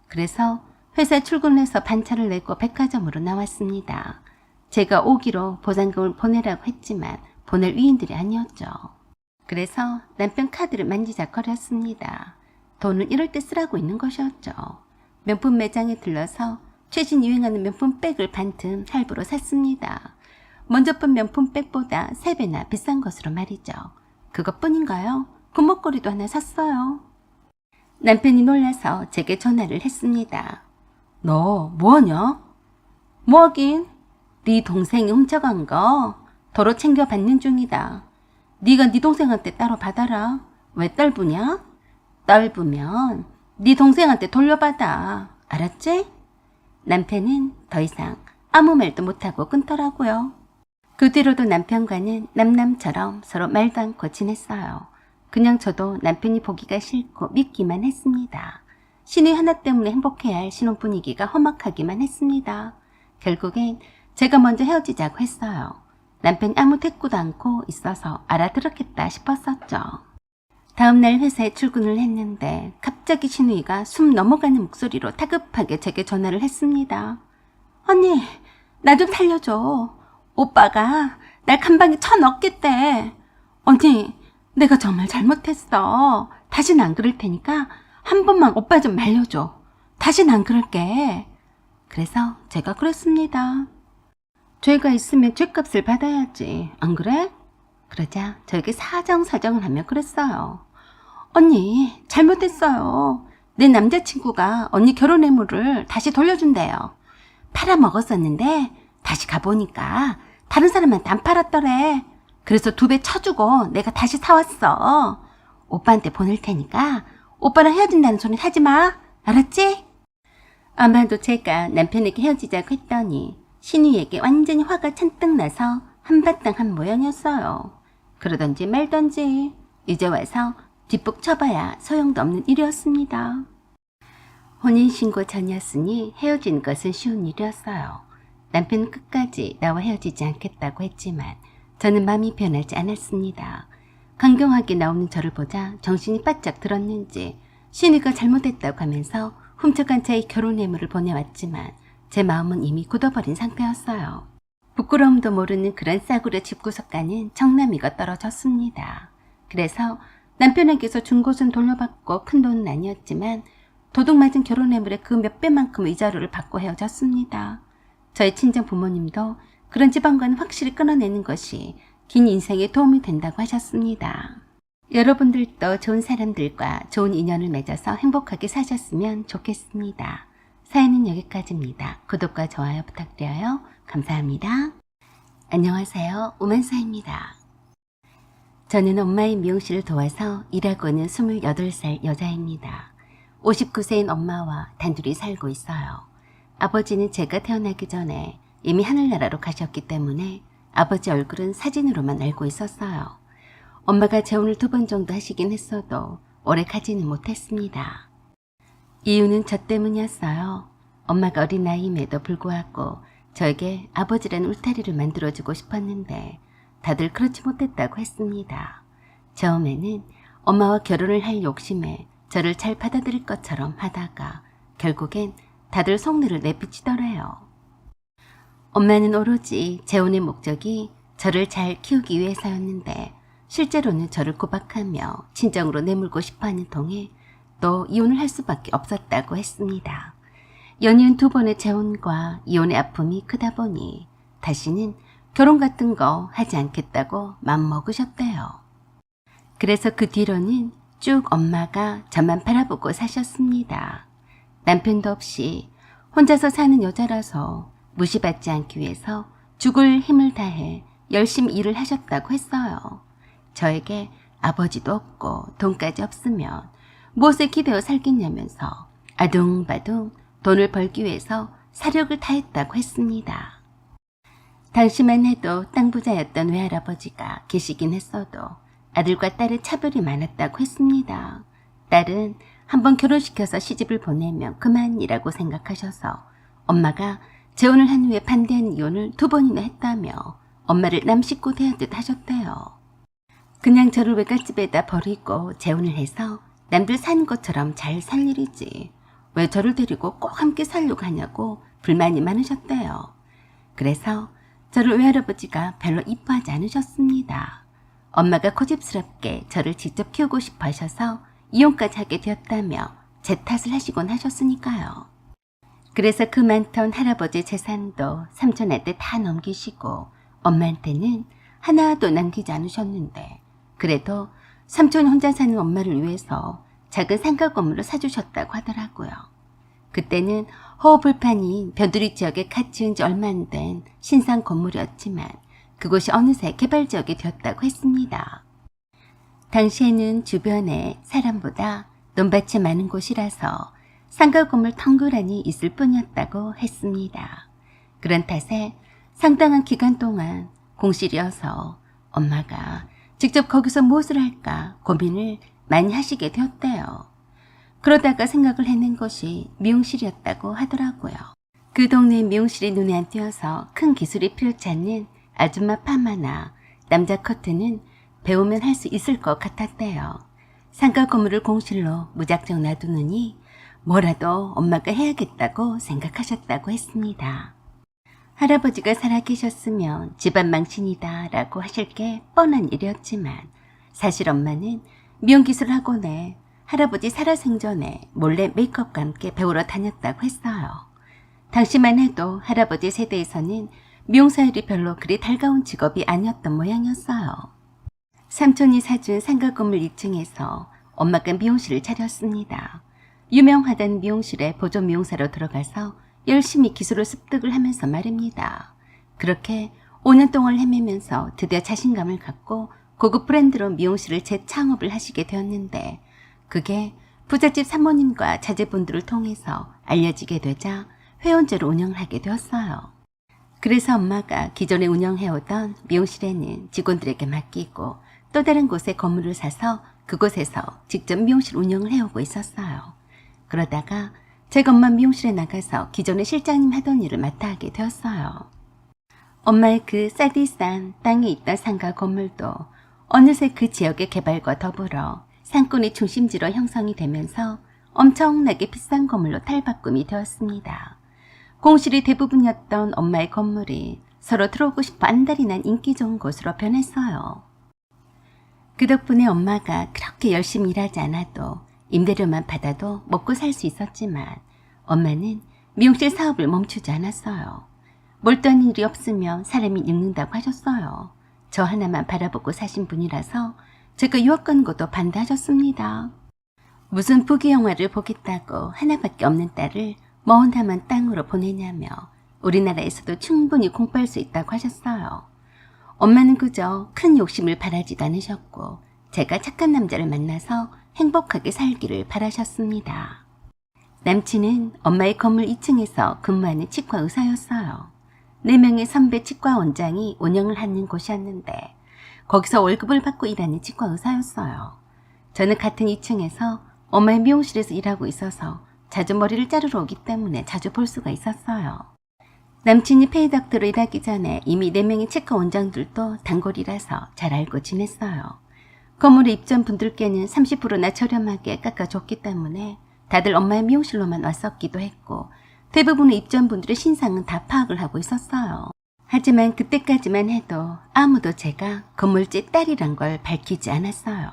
그래서 회사 출근해서 반차를 내고 백화점으로 나왔습니다. 제가 오기로 보상금을 보내라고 했지만 보낼 위인들이 아니었죠. 그래서 남편 카드를 만지작거렸습니다. 돈은 이럴 때 쓰라고 있는 것이었죠. 명품 매장에 들러서 최신 유행하는 명품백을 반틈 할부로 샀습니다. 먼저 본 명품백보다 3배나 비싼 것으로 말이죠. 그것뿐인가요? 금목걸이도 하나 샀어요. 남편이 놀라서 제게 전화를 했습니다. 너 뭐하냐? 뭐하긴? 네 동생이 훔쳐간 거 도로 챙겨받는 중이다. 네가 네 동생한테 따로 받아라. 왜 떨부냐? 떨부면 네 동생한테 돌려받아. 알았지? 남편은 더 이상 아무 말도 못하고 끊더라고요. 그 뒤로도 남편과는 남남처럼 서로 말도 않고 지냈어요. 그냥 저도 남편이 보기가 싫고 믿기만 했습니다. 신의 하나 때문에 행복해야 할 신혼 분위기가 험악하기만 했습니다. 결국엔 제가 먼저 헤어지자고 했어요. 남편이 아무 대꾸도 않고 있어서 알아들었겠다 싶었었죠. 다음날 회사에 출근을 했는데 갑자기 신우이가 숨 넘어가는 목소리로 다급하게 제게 전화를 했습니다. 언니, 나 좀 살려줘. 오빠가 날 간방에 쳐넣겠대. 언니, 내가 정말 잘못했어. 다신 안 그럴 테니까 한 번만 오빠 좀 말려줘. 다신 안 그럴게. 그래서 제가 그랬습니다. 죄가 있으면 죄값을 받아야지. 안 그래? 그러자 저에게 사정사정을 하며 그랬어요. 언니, 잘못했어요. 내 남자친구가 언니 결혼 해물을 다시 돌려준대요. 팔아먹었었는데 다시 가보니까 다른 사람한테 안 팔았더래. 그래서 2배 쳐주고 내가 다시 사왔어. 오빠한테 보낼 테니까 오빠랑 헤어진다는 소리 하지 마. 알았지? 아마도 제가 남편에게 헤어지자고 했더니 신우에게 완전히 화가 잔뜩 나서 한바탕 한 모양이었어요. 그러던지 말던지 이제 와서 뒷북 쳐봐야 소용도 없는 일이었습니다. 혼인신고 전이었으니 헤어지는 것은 쉬운 일이었어요. 남편은 끝까지 나와 헤어지지 않겠다고 했지만 저는 마음이 변하지 않았습니다. 강경하게 나오는 저를 보자 정신이 바짝 들었는지 신우가 잘못했다고 하면서 훔쳐간 채의 결혼 예물을 보내왔지만 제 마음은 이미 굳어버린 상태였어요. 부끄러움도 모르는 그런 싸구려 집구석과는 정남이가 떨어졌습니다. 그래서 남편에게서 준 곳은 돌려받고 큰 돈은 아니었지만 도둑맞은 결혼 예물의 그 몇 배만큼 위자료를 받고 헤어졌습니다. 저희 친정 부모님도 그런 집안과는 확실히 끊어내는 것이 긴 인생에 도움이 된다고 하셨습니다. 여러분들도 좋은 사람들과 좋은 인연을 맺어서 행복하게 사셨으면 좋겠습니다. 사연은 여기까지입니다. 구독과 좋아요 부탁드려요. 감사합니다. 안녕하세요. 오만사입니다. 저는 엄마의 미용실을 도와서 일하고는 28살 여자입니다. 59세인 엄마와 단둘이 살고 있어요. 아버지는 제가 태어나기 전에 이미 하늘나라로 가셨기 때문에 아버지 얼굴은 사진으로만 알고 있었어요. 엄마가 재혼을 2번 정도 하시긴 했어도 오래 가지는 못했습니다. 이유는 저 때문이었어요. 엄마가 어린 나이임에도 불구하고 저에게 아버지라는 울타리를 만들어주고 싶었는데 다들 그렇지 못했다고 했습니다. 처음에는 엄마와 결혼을 할 욕심에 저를 잘 받아들일 것처럼 하다가 결국엔 다들 속내를 내비치더래요. 엄마는 오로지 재혼의 목적이 저를 잘 키우기 위해서였는데 실제로는 저를 구박하며 친정으로 내몰고 싶어하는 통에 또 이혼을 할 수밖에 없었다고 했습니다. 연이은 2번의 재혼과 이혼의 아픔이 크다 보니 다시는 결혼 같은 거 하지 않겠다고 맘먹으셨대요. 그래서 그 뒤로는 쭉 엄마가 저만 바라보고 사셨습니다. 남편도 없이 혼자서 사는 여자라서 무시받지 않기 위해서 죽을 힘을 다해 열심히 일을 하셨다고 했어요. 저에게 아버지도 없고 돈까지 없으면 무엇에 기대어 살겠냐면서 아둥바둥 돈을 벌기 위해서 사력을 다했다고 했습니다. 당시만 해도 땅부자였던 외할아버지가 계시긴 했어도 아들과 딸의 차별이 많았다고 했습니다. 딸은 한번 결혼시켜서 시집을 보내면 그만이라고 생각하셔서 엄마가 재혼을 한 후에 반대하는 이혼을 2번이나 했다며 엄마를 남식구 대하듯 하셨대요. 그냥 저를 외갓집에다 버리고 재혼을 해서 남들 사는 것처럼 잘 살 일이지 왜 저를 데리고 꼭 함께 살려고 하냐고 불만이 많으셨대요. 그래서 저를 외할아버지가 별로 이뻐하지 않으셨습니다. 엄마가 고집스럽게 저를 직접 키우고 싶어 하셔서 이혼까지 하게 되었다며 제 탓을 하시곤 하셨으니까요. 그래서 그 많던 할아버지 재산도 삼촌한테 다 넘기시고 엄마한테는 하나도 남기지 않으셨는데 그래도 삼촌 혼자 사는 엄마를 위해서 작은 상가 건물을 사주셨다고 하더라고요. 그때는 호흡불판인 변두리 지역에 갓 지은 지 얼마 안 된 신상 건물이었지만 그곳이 어느새 개발지역이 되었다고 했습니다. 당시에는 주변에 사람보다 논밭이 많은 곳이라서 상가 건물 덩그러니 있을 뿐이었다고 했습니다. 그런 탓에 상당한 기간 동안 공실이어서 엄마가 직접 거기서 무엇을 할까 고민을 많이 하시게 되었대요. 그러다가 생각을 해낸 것이 미용실이었다고 하더라고요. 그 동네 미용실이 눈에 안 띄어서 큰 기술이 필요치 않는 아줌마 파마나 남자 커트는 배우면 할 수 있을 것 같았대요. 상가 건물을 공실로 무작정 놔두느니 뭐라도 엄마가 해야겠다고 생각하셨다고 했습니다. 할아버지가 살아계셨으면 집안 망신이다 라고 하실 게 뻔한 일이었지만 사실 엄마는 미용기술 학원에 할아버지 살아생전에 몰래 메이크업과 함께 배우러 다녔다고 했어요. 당시만 해도 할아버지 세대에서는 미용사 일이 별로 그리 달가운 직업이 아니었던 모양이었어요. 삼촌이 사준 상가 건물 2층에서 엄마가 미용실을 차렸습니다. 유명하던 미용실에 보조 미용사로 들어가서 열심히 기술을 습득을 하면서 말입니다. 그렇게 5년 동안 헤매면서 드디어 자신감을 갖고 고급 브랜드로 미용실을 재창업을 하시게 되었는데 그게 부잣집 사모님과 자제분들을 통해서 알려지게 되자 회원제로 운영을 하게 되었어요. 그래서 엄마가 기존에 운영해오던 미용실에는 직원들에게 맡기고 또 다른 곳에 건물을 사서 그곳에서 직접 미용실 운영을 해오고 있었어요. 그러다가 제가 엄마 미용실에 나가서 기존에 실장님 하던 일을 맡아 하게 되었어요. 엄마의 그 싸디싼 땅에 있던 상가 건물도 어느새 그 지역의 개발과 더불어 상권의 중심지로 형성이 되면서 엄청나게 비싼 건물로 탈바꿈이 되었습니다. 공실이 대부분이었던 엄마의 건물이 서로 들어오고 싶어 안달이 난 인기 좋은 곳으로 변했어요. 그 덕분에 엄마가 그렇게 열심히 일하지 않아도 임대료만 받아도 먹고 살 수 있었지만 엄마는 미용실 사업을 멈추지 않았어요. 몰두한 일이 없으면 사람이 늙는다고 하셨어요. 저 하나만 바라보고 사신 분이라서 제가 유학 가는 것도 반대하셨습니다. 무슨 부귀 영화를 보겠다고 하나밖에 없는 딸을 먼 험한 땅으로 보내냐며 우리나라에서도 충분히 공부할 수 있다고 하셨어요. 엄마는 그저 큰 욕심을 바라지도 않으셨고 제가 착한 남자를 만나서 행복하게 살기를 바라셨습니다. 남친은 엄마의 건물 2층에서 근무하는 치과 의사였어요. 4명의 선배 치과 원장이 운영을 하는 곳이었는데 거기서 월급을 받고 일하는 치과 의사였어요. 저는 같은 2층에서 엄마의 미용실에서 일하고 있어서 자주 머리를 자르러 오기 때문에 자주 볼 수가 있었어요. 남친이 페이닥터로 일하기 전에 이미 4명의 치과 원장들도 단골이라서 잘 알고 지냈어요. 건물에 입점 분들께는 30%나 저렴하게 깎아줬기 때문에 다들 엄마의 미용실로만 왔었기도 했고 대부분의 입점분들의 신상은 다 파악을 하고 있었어요. 하지만 그때까지만 해도 아무도 제가 건물주 딸이란 걸 밝히지 않았어요.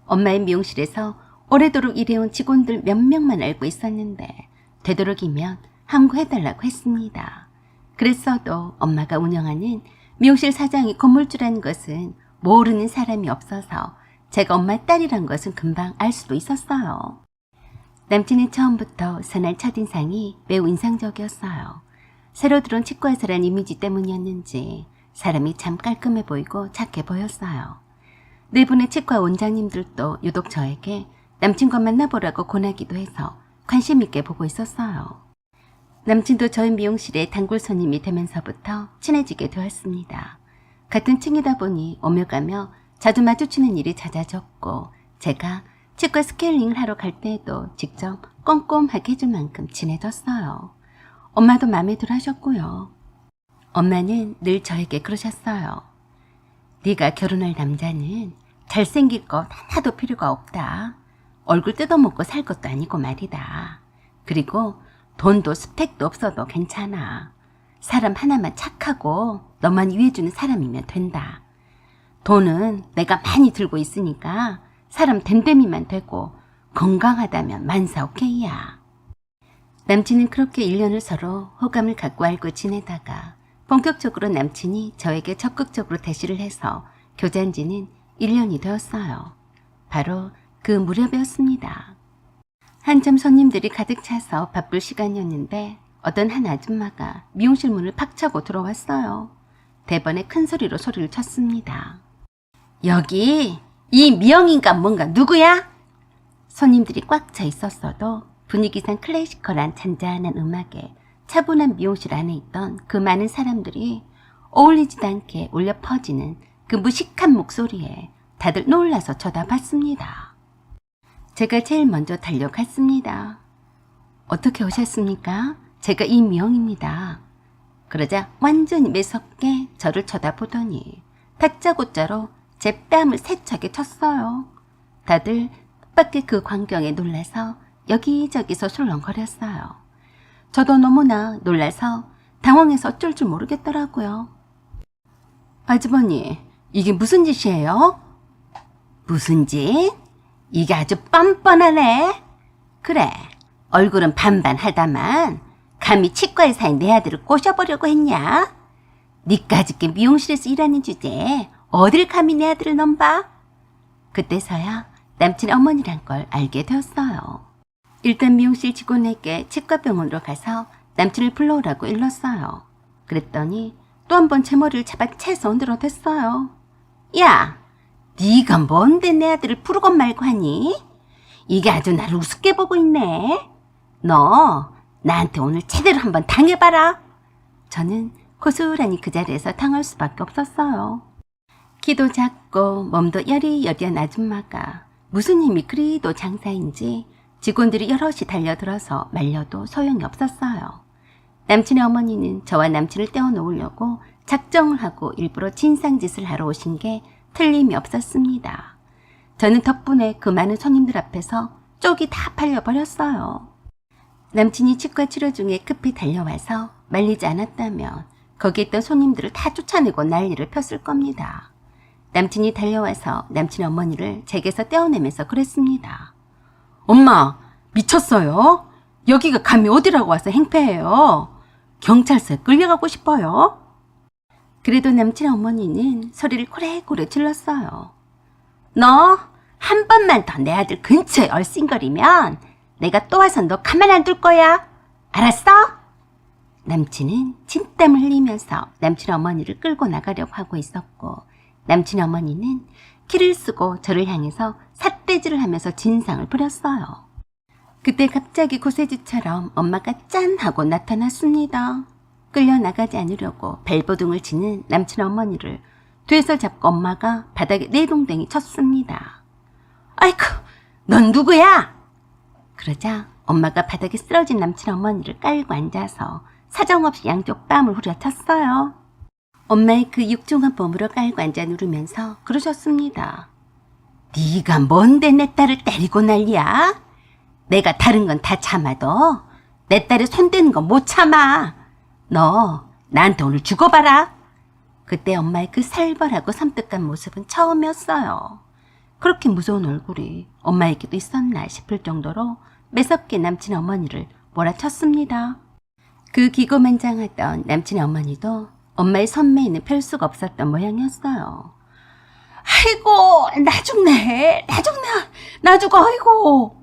엄마의 미용실에서 오래도록 일해온 직원들 몇 명만 알고 있었는데 되도록이면 항고해달라고 했습니다. 그랬어도 엄마가 운영하는 미용실 사장이 건물주라는 것은 모르는 사람이 없어서 제가 엄마의 딸이란 것은 금방 알 수도 있었어요. 남친은 처음부터 선한 첫인상이 매우 인상적이었어요. 새로 들어온 치과의사란 이미지 때문이었는지 사람이 참 깔끔해 보이고 착해 보였어요. 네 분의 치과 원장님들도 유독 저에게 남친과 만나보라고 권하기도 해서 관심 있게 보고 있었어요. 남친도 저희 미용실에 단골 손님이 되면서부터 친해지게 되었습니다. 같은 층이다 보니 오며 가며 자주 마주치는 일이 잦아졌고 제가 치과 스케일링을 하러 갈 때에도 직접 꼼꼼하게 해줄 만큼 친해졌어요. 엄마도 마음에 들어 하셨고요. 엄마는 늘 저에게 그러셨어요. 네가 결혼할 남자는 잘생길 것 하나도 필요가 없다. 얼굴 뜯어먹고 살 것도 아니고 말이다. 그리고 돈도 스펙도 없어도 괜찮아. 사람 하나만 착하고 너만 위해주는 사람이면 된다. 돈은 내가 많이 들고 있으니까 사람 됨됨이만 되고 건강하다면 만사 오케이야. 남친은 그렇게 1년을 서로 호감을 갖고 알고 지내다가 본격적으로 남친이 저에게 적극적으로 대시를 해서 교제한 지는 1년이 되었어요. 바로 그 무렵이었습니다. 한참 손님들이 가득 차서 바쁠 시간이었는데 어떤 한 아줌마가 미용실 문을 팍 차고 들어왔어요. 대번에 큰 소리로 소리를 쳤습니다. 여기 이 미영인간 뭔가 누구야? 손님들이 꽉 차 있었어도 분위기상 클래시컬한 잔잔한 음악에 차분한 미용실 안에 있던 그 많은 사람들이 어울리지도 않게 울려 퍼지는 그 무식한 목소리에 다들 놀라서 쳐다봤습니다. 제가 제일 먼저 달려갔습니다. 어떻게 오셨습니까? 제가 이미영입니다. 그러자 완전히 매섭게 저를 쳐다보더니 다짜고짜로 제 뺨을 세차게 쳤어요. 다들 뜻밖의 그 광경에 놀라서 여기저기서 술렁거렸어요. 저도 너무나 놀라서 당황해서 어쩔 줄 모르겠더라고요. 아주버니, 이게 무슨 짓이에요? 무슨 짓? 이게 아주 뻔뻔하네. 그래, 얼굴은 반반하다만 감히 치과의사인 내 아들을 꼬셔보려고 했냐? 니까짓 게 미용실에서 일하는 주제에 어딜 감히 내 아들을 넘봐? 그때서야 남친 어머니란 걸 알게 되었어요. 일단 미용실 직원에게 치과병원으로 가서 남친을 불러오라고 일렀어요. 그랬더니 또 한 번 제 머리를 잡아채서 흔들어댔어요. 야, 네가 뭔데 내 아들을 부르건 말고 하니? 이게 아주 나를 우습게 보고 있네. 너 나한테 오늘 제대로 한번 당해봐라. 저는 고스란히 그 자리에서 당할 수밖에 없었어요. 키도 작고 몸도 여리여리한 아줌마가 무슨 힘이 그리도 장사인지 직원들이 여럿이 달려들어서 말려도 소용이 없었어요. 남친의 어머니는 저와 남친을 떼어놓으려고 작정을 하고 일부러 진상짓을 하러 오신 게 틀림이 없었습니다. 저는 덕분에 그 많은 손님들 앞에서 쪽이 다 팔려버렸어요. 남친이 치과 치료 중에 급히 달려와서 말리지 않았다면 거기 있던 손님들을 다 쫓아내고 난리를 폈을 겁니다. 남친이 달려와서 남친의 어머니를 제게서 떼어내면서 그랬습니다. 엄마, 미쳤어요? 여기가 감히 어디라고 와서 행패해요? 경찰서에 끌려가고 싶어요? 그래도 남친의 어머니는 소리를 고래고래 질렀어요. 너 한 번만 더 내 아들 근처에 얼씬거리면 내가 또 와서 너 가만 안 둘 거야. 알았어? 남친은 진땀을 흘리면서 남친의 어머니를 끌고 나가려고 하고 있었고 남친의 어머니는 키를 쓰고 저를 향해서 삿대질을 하면서 진상을 부렸어요. 그때 갑자기 구세주처럼 엄마가 짠 하고 나타났습니다. 끌려나가지 않으려고 벨보둥을 치는 남친 어머니를 뒤에서 잡고 엄마가 바닥에 내동댕이 쳤습니다. 아이쿠, 넌 누구야? 그러자 엄마가 바닥에 쓰러진 남친 어머니를 깔고 앉아서 사정없이 양쪽 뺨을 후려쳤어요. 엄마의 그 육중한 몸으로 깔고 앉아 누르면서 그러셨습니다. 네가 뭔데 내 딸을 때리고 난리야? 내가 다른 건 다 참아도 내 딸에 손대는 건 못 참아. 너 나한테 오늘 죽어봐라. 그때 엄마의 그 살벌하고 섬뜩한 모습은 처음이었어요. 그렇게 무서운 얼굴이 엄마에게도 있었나 싶을 정도로 매섭게 남친 어머니를 몰아쳤습니다. 그 기고만장하던 남친의 어머니도 엄마의 선매에는 펼 수가 없었던 모양이었어요. 아이고, 나 죽네. 나 죽어, 아이고.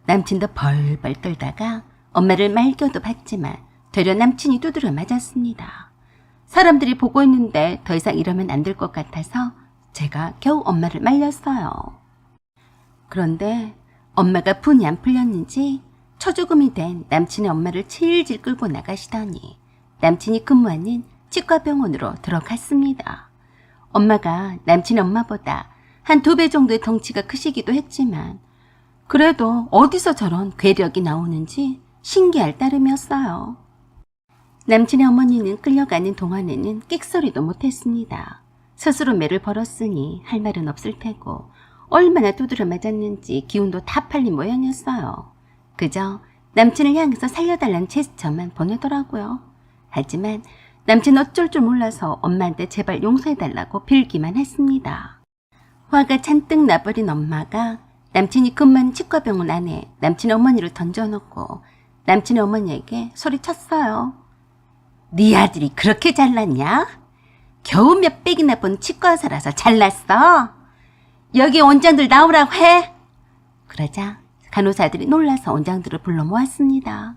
남친도 벌벌 떨다가 엄마를 말겨도 봤지만 되려 남친이 두드려 맞았습니다. 사람들이 보고 있는데 더 이상 이러면 안 될 것 같아서 제가 겨우 엄마를 말렸어요. 그런데 엄마가 분이 안 풀렸는지 초죽음이 된 남친의 엄마를 질질 끌고 나가시더니 남친이 근무하는 치과병원으로 들어갔습니다. 엄마가 남친의 엄마보다 한 2배 정도의 덩치가 크시기도 했지만 그래도 어디서 저런 괴력이 나오는지 신기할 따름이었어요. 남친의 어머니는 끌려가는 동안에는 끽소리도 못했습니다. 스스로 매를 벌었으니 할 말은 없을 테고 얼마나 두드려 맞았는지 기운도 다 팔린 모양이었어요. 그저 남친을 향해서 살려달라는 제스처만 보내더라고요. 하지만 남친 어쩔 줄 몰라서 엄마한테 제발 용서해달라고 빌기만 했습니다. 화가 잔뜩 나버린 엄마가 남친이 근무하는 치과병원 안에 남친의 어머니를 던져놓고 남친의 어머니에게 소리쳤어요. 네 아들이 그렇게 잘났냐? 겨우 몇백이나 본 치과의사라서 잘났어? 여기 원장들 나오라고 해! 그러자 간호사들이 놀라서 원장들을 불러 모았습니다.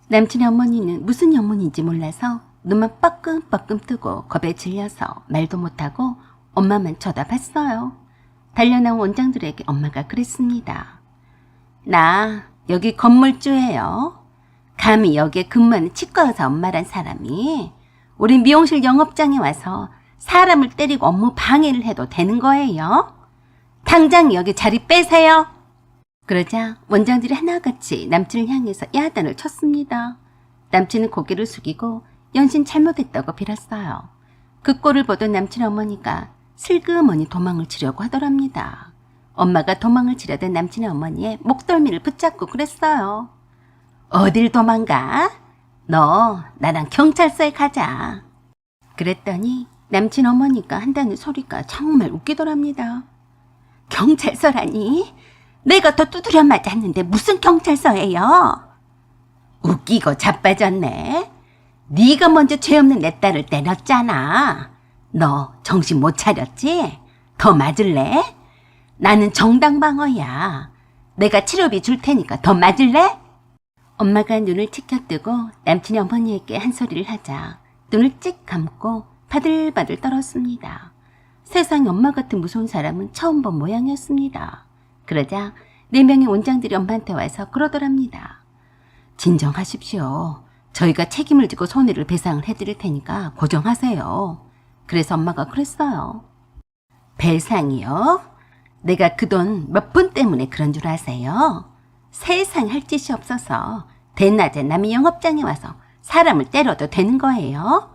남친의 어머니는 무슨 영문인지 몰라서 눈만 빠끔빠끔 뜨고 겁에 질려서 말도 못하고 엄마만 쳐다봤어요. 달려나온 원장들에게 엄마가 그랬습니다. 나 여기 건물주예요. 감히 여기에 근무하는 치과의사 엄마란 사람이 우리 미용실 영업장에 와서 사람을 때리고 업무 방해를 해도 되는 거예요? 당장 여기 자리 빼세요. 그러자 원장들이 하나같이 남친을 향해서 야단을 쳤습니다. 남친은 고개를 숙이고 연신 잘못했다고 빌었어요. 그 꼴을 보던 남친 어머니가 슬그머니 도망을 치려고 하더랍니다. 엄마가 도망을 치려던 남친의 어머니의 목덜미를 붙잡고 그랬어요. 어딜 도망가? 너 나랑 경찰서에 가자. 그랬더니 남친 어머니가 한다는 소리가 정말 웃기더랍니다. 경찰서라니? 내가 더 두드려 맞았는데 무슨 경찰서예요? 웃기고 자빠졌네. 네가 먼저 죄 없는 내 딸을 때렸잖아. 너 정신 못 차렸지? 더 맞을래? 나는 정당방어야. 내가 치료비 줄 테니까 더 맞을래? 엄마가 눈을 치켜뜨고 남친의 어머니에게 한 소리를 하자 눈을 찍 감고 바들바들 떨었습니다. 세상에 엄마 같은 무서운 사람은 처음 본 모양이었습니다. 그러자 4명의 원장들이 엄마한테 와서 그러더랍니다. 진정하십시오. 저희가 책임을 지고 손해를 배상을 해드릴 테니까 고정하세요. 그래서 엄마가 그랬어요. 배상이요? 내가 그 돈 몇 분 때문에 그런 줄 아세요? 세상에 할 짓이 없어서 대낮에 남의 영업장에 와서 사람을 때려도 되는 거예요?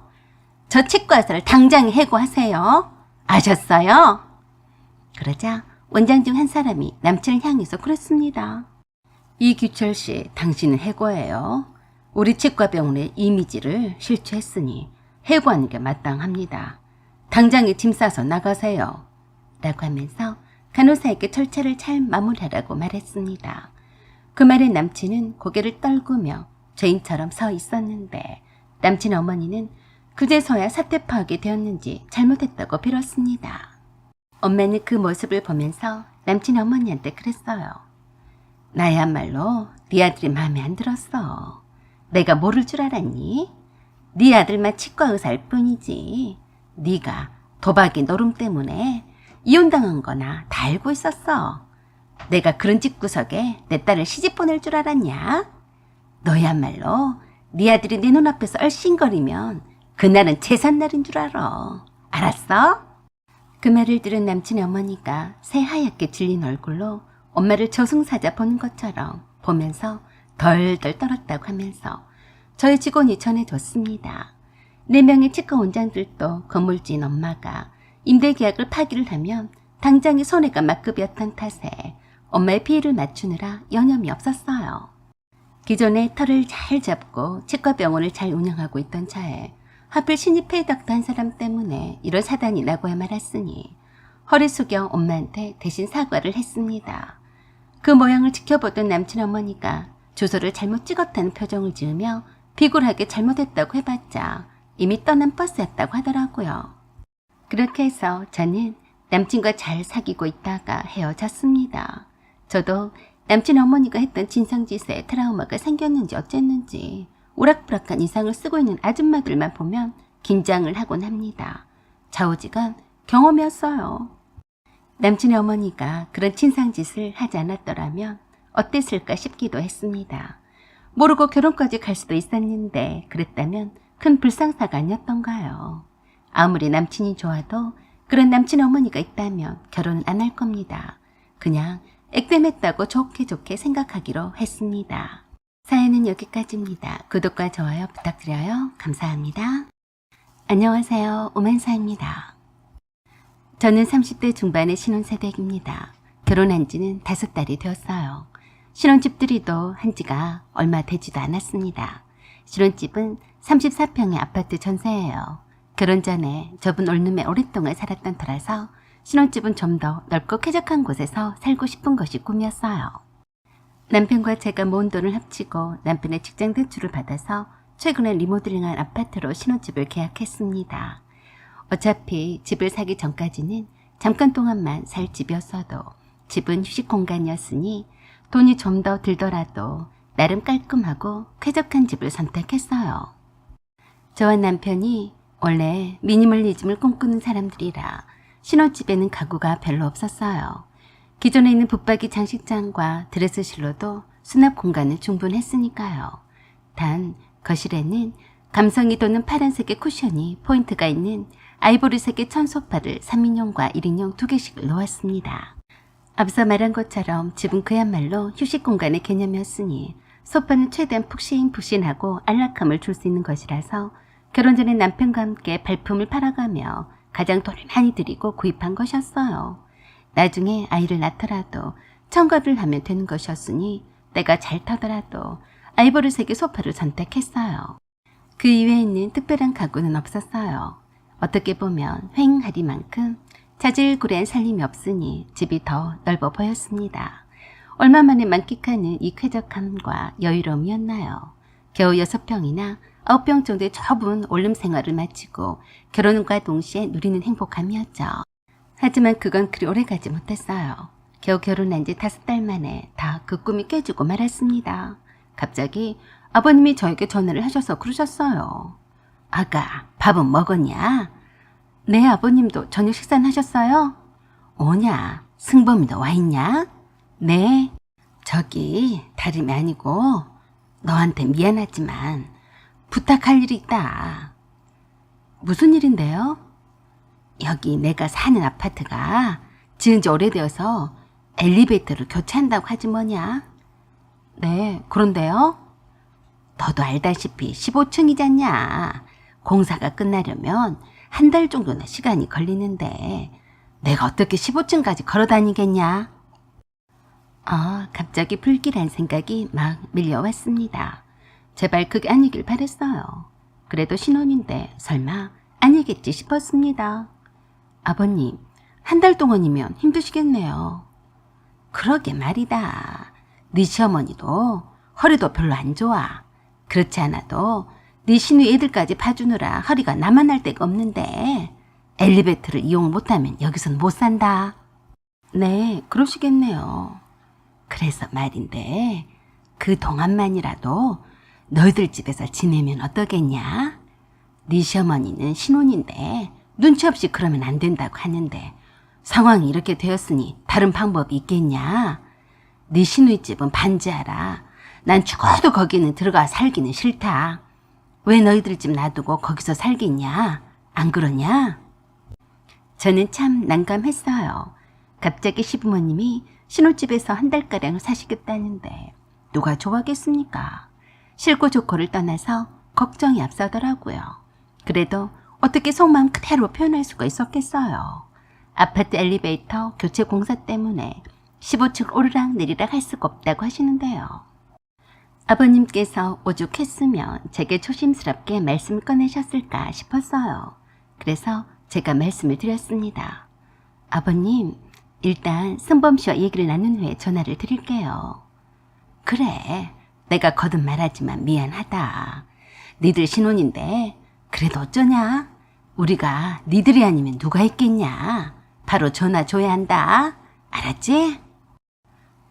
저 치과의사를 당장 해고하세요. 아셨어요? 그러자 원장 중 한 사람이 남친을 향해서 그랬습니다. 이규철 씨, 당신은 해고예요. 우리 치과병원의 이미지를 실추했으니 해고하는 게 마땅합니다. 당장에 짐 싸서 나가세요. 라고 하면서 간호사에게 절차를 잘 마무리하라고 말했습니다. 그 말에 남친은 고개를 떨구며 죄인처럼 서 있었는데 남친 어머니는 그제서야 사태 파악이 되었는지 잘못했다고 빌었습니다. 엄마는 그 모습을 보면서 남친 어머니한테 그랬어요. 나야말로 네 아들이 마음에 안 들었어. 내가 모를 줄 알았니? 네 아들만 치과의사일 뿐이지. 네가 도박이 노름 때문에 이혼당한 거나 다 알고 있었어. 내가 그런 집구석에 내 딸을 시집 보낼 줄 알았냐? 너야말로 네 아들이 내 눈앞에서 얼씬거리면 그날은 제삿날인 줄 알아. 알았어? 그 말을 들은 남친의 어머니가 새하얗게 질린 얼굴로 엄마를 저승사자 보는 것처럼 보면서 덜덜 떨었다고 하면서 저희 직원이 전해줬습니다. 4명의 치과 원장들도 건물주인 엄마가 임대계약을 파기를 하면 당장의 손해가 막급이었던 탓에 엄마의 피해를 맞추느라 여념이 없었어요. 기존에 털을 잘 잡고 치과병원을 잘 운영하고 있던 차에 하필 신입 폐덕도 한 사람 때문에 이런 사단이 나고야 말았으니 허리 숙여 엄마한테 대신 사과를 했습니다. 그 모양을 지켜보던 남친 어머니가 주소를 잘못 찍었다는 표정을 지으며 비굴하게 잘못했다고 해봤자 이미 떠난 버스였다고 하더라고요. 그렇게 해서 저는 남친과 잘 사귀고 있다가 헤어졌습니다. 저도 남친 어머니가 했던 진상짓에 트라우마가 생겼는지 어쨌는지 오락부락한 의상을 쓰고 있는 아줌마들만 보면 긴장을 하곤 합니다. 좌우지간 경험이었어요. 남친의 어머니가 그런 친상짓을 하지 않았더라면 어땠을까 싶기도 했습니다. 모르고 결혼까지 갈 수도 있었는데 그랬다면 큰 불상사가 아니었던가요. 아무리 남친이 좋아도 그런 남친의 어머니가 있다면 결혼은 안 할 겁니다. 그냥 액땜했다고 좋게 생각하기로 했습니다. 사연은 여기까지입니다. 구독과 좋아요 부탁드려요. 감사합니다. 안녕하세요. 오만사입니다. 저는 30대 중반의 신혼세대입니다. 결혼한 지는 5달이 되었어요. 신혼집들이도 한 지가 얼마 되지도 않았습니다. 신혼집은 34평의 아파트 전세예요. 결혼 전에 저분 올름에 오랫동안 살았던 터라서 신혼집은 좀 더 넓고 쾌적한 곳에서 살고 싶은 것이 꿈이었어요. 남편과 제가 모은 돈을 합치고 남편의 직장 대출을 받아서 최근에 리모델링한 아파트로 신혼집을 계약했습니다. 어차피 집을 사기 전까지는 잠깐 동안만 살 집이었어도 집은 휴식 공간이었으니 돈이 좀 더 들더라도 나름 깔끔하고 쾌적한 집을 선택했어요. 저와 남편이 원래 미니멀리즘을 꿈꾸는 사람들이라 신혼집에는 가구가 별로 없었어요. 기존에 있는 붙박이 장식장과 드레스실로도 수납 공간은 충분했으니까요. 단 거실에는 감성이 돋는 파란색의 쿠션이 포인트가 있는 아이보리색의 천소파를 3인용과 1인용 2개씩을 놓았습니다. 앞서 말한 것처럼 집은 그야말로 휴식 공간의 개념이었으니 소파는 최대한 푹신푹신하고 안락함을 줄 수 있는 것이라서 결혼 전에 남편과 함께 발품을 팔아가며 가장 돈을 많이 들이고 구입한 것이었어요. 나중에 아이를 낳더라도 청가를 하면 되는 것이었으니 때가 잘 타더라도 아이보리색의 소파를 선택했어요. 그 이외에는 특별한 가구는 없었어요. 어떻게 보면 휑하리만큼 자질구레한 살림이 없으니 집이 더 넓어 보였습니다. 얼마 만에 만끽하는 이 쾌적함과 여유로움이었나요. 겨우 6평이나 9평 정도의 좁은 올름 생활을 마치고 결혼과 동시에 누리는 행복함이었죠. 하지만 그건 그리 오래가지 못했어요. 겨우 결혼한 지 5달 만에 다 그 꿈이 깨지고 말았습니다. 갑자기 아버님이 저에게 전화를 하셔서 그러셨어요. 아가, 밥은 먹었냐? 네, 아버님도 저녁 식사는 하셨어요? 오냐, 승범이도 와 있냐? 네. 저기 다름이 아니고 너한테 미안하지만 부탁할 일이 있다. 무슨 일인데요? 여기 내가 사는 아파트가 지은 지 오래되어서 엘리베이터를 교체한다고 하지 뭐냐? 네, 그런데요? 너도 알다시피 15층이잖냐. 공사가 끝나려면 한 달 정도나 시간이 걸리는데 내가 어떻게 15층까지 걸어 다니겠냐? 갑자기 불길한 생각이 막 밀려왔습니다. 제발 그게 아니길 바랬어요. 그래도 신혼인데 설마 아니겠지 싶었습니다. 아버님, 한 달 동안이면 힘드시겠네요. 그러게 말이다. 네 시어머니도 허리도 별로 안 좋아. 그렇지 않아도 네 시누이 애들까지 봐주느라 허리가 나만 할 데가 없는데 엘리베이터를 이용 못하면 여기선 못 산다. 네, 그러시겠네요. 그래서 말인데 그 동안만이라도 너희들 집에서 지내면 어떠겠냐? 네 시어머니는 신혼인데 눈치 없이 그러면 안 된다고 하는데 상황이 이렇게 되었으니 다른 방법이 있겠냐? 네 시누이 집은 반지하라. 난 죽어도 거기는 들어가 살기는 싫다. 왜 너희들 집 놔두고 거기서 살겠냐? 안 그러냐? 저는 참 난감했어요. 갑자기 시부모님이 신혼집에서 한 달가량 사시겠다는데 누가 좋아하겠습니까? 싫고 좋고를 떠나서 걱정이 앞서더라고요. 그래도 어떻게 속마음 그대로 표현할 수가 있었겠어요. 아파트 엘리베이터 교체 공사 때문에 15층 오르락 내리락 할 수가 없다고 하시는데요. 아버님께서 오죽했으면 제게 조심스럽게 말씀을 꺼내셨을까 싶었어요. 그래서 제가 말씀을 드렸습니다. 아버님, 일단 승범 씨와 얘기를 나눈 후에 전화를 드릴게요. 그래, 내가 거듭 말하지만 미안하다. 니들 신혼인데 그래도 어쩌냐? 우리가 니들이 아니면 누가 있겠냐? 바로 전화 줘야 한다. 알았지?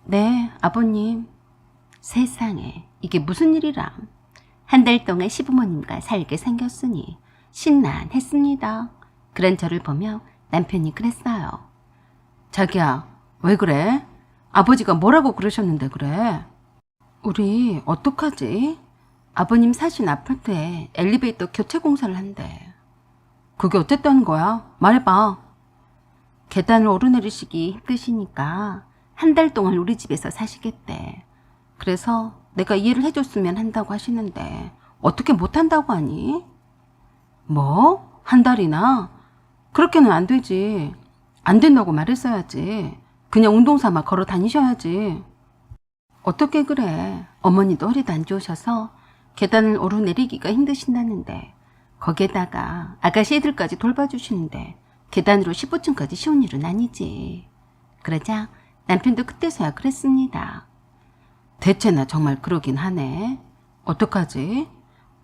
네, 아버님. 세상에, 이게 무슨 일이람. 한 달 동안 시부모님과 살게 생겼으니 신난했습니다. 그런 저를 보며 남편이 그랬어요. 자기야, 왜 그래? 아버지가 뭐라고 그러셨는데 그래? 우리 어떡하지? 아버님 사신 아파트에 엘리베이터 교체 공사를 한대. 그게 어쨌다는 거야? 말해봐. 계단을 오르내리시기 힘드시니까 한 달 동안 우리 집에서 사시겠대. 그래서 내가 이해를 해줬으면 한다고 하시는데 어떻게 못한다고 하니? 뭐? 한 달이나? 그렇게는 안 되지. 안 된다고 말했어야지. 그냥 운동 삼아 걸어 다니셔야지. 어떻게 그래. 어머니도 허리도 안 좋으셔서 계단을 오르내리기가 힘드신다는데 거기에다가 아가씨 애들까지 돌봐주시는데 계단으로 15층까지 쉬운 일은 아니지. 그러자 남편도 그때서야 그랬습니다. 대체나 정말 그러긴 하네. 어떡하지?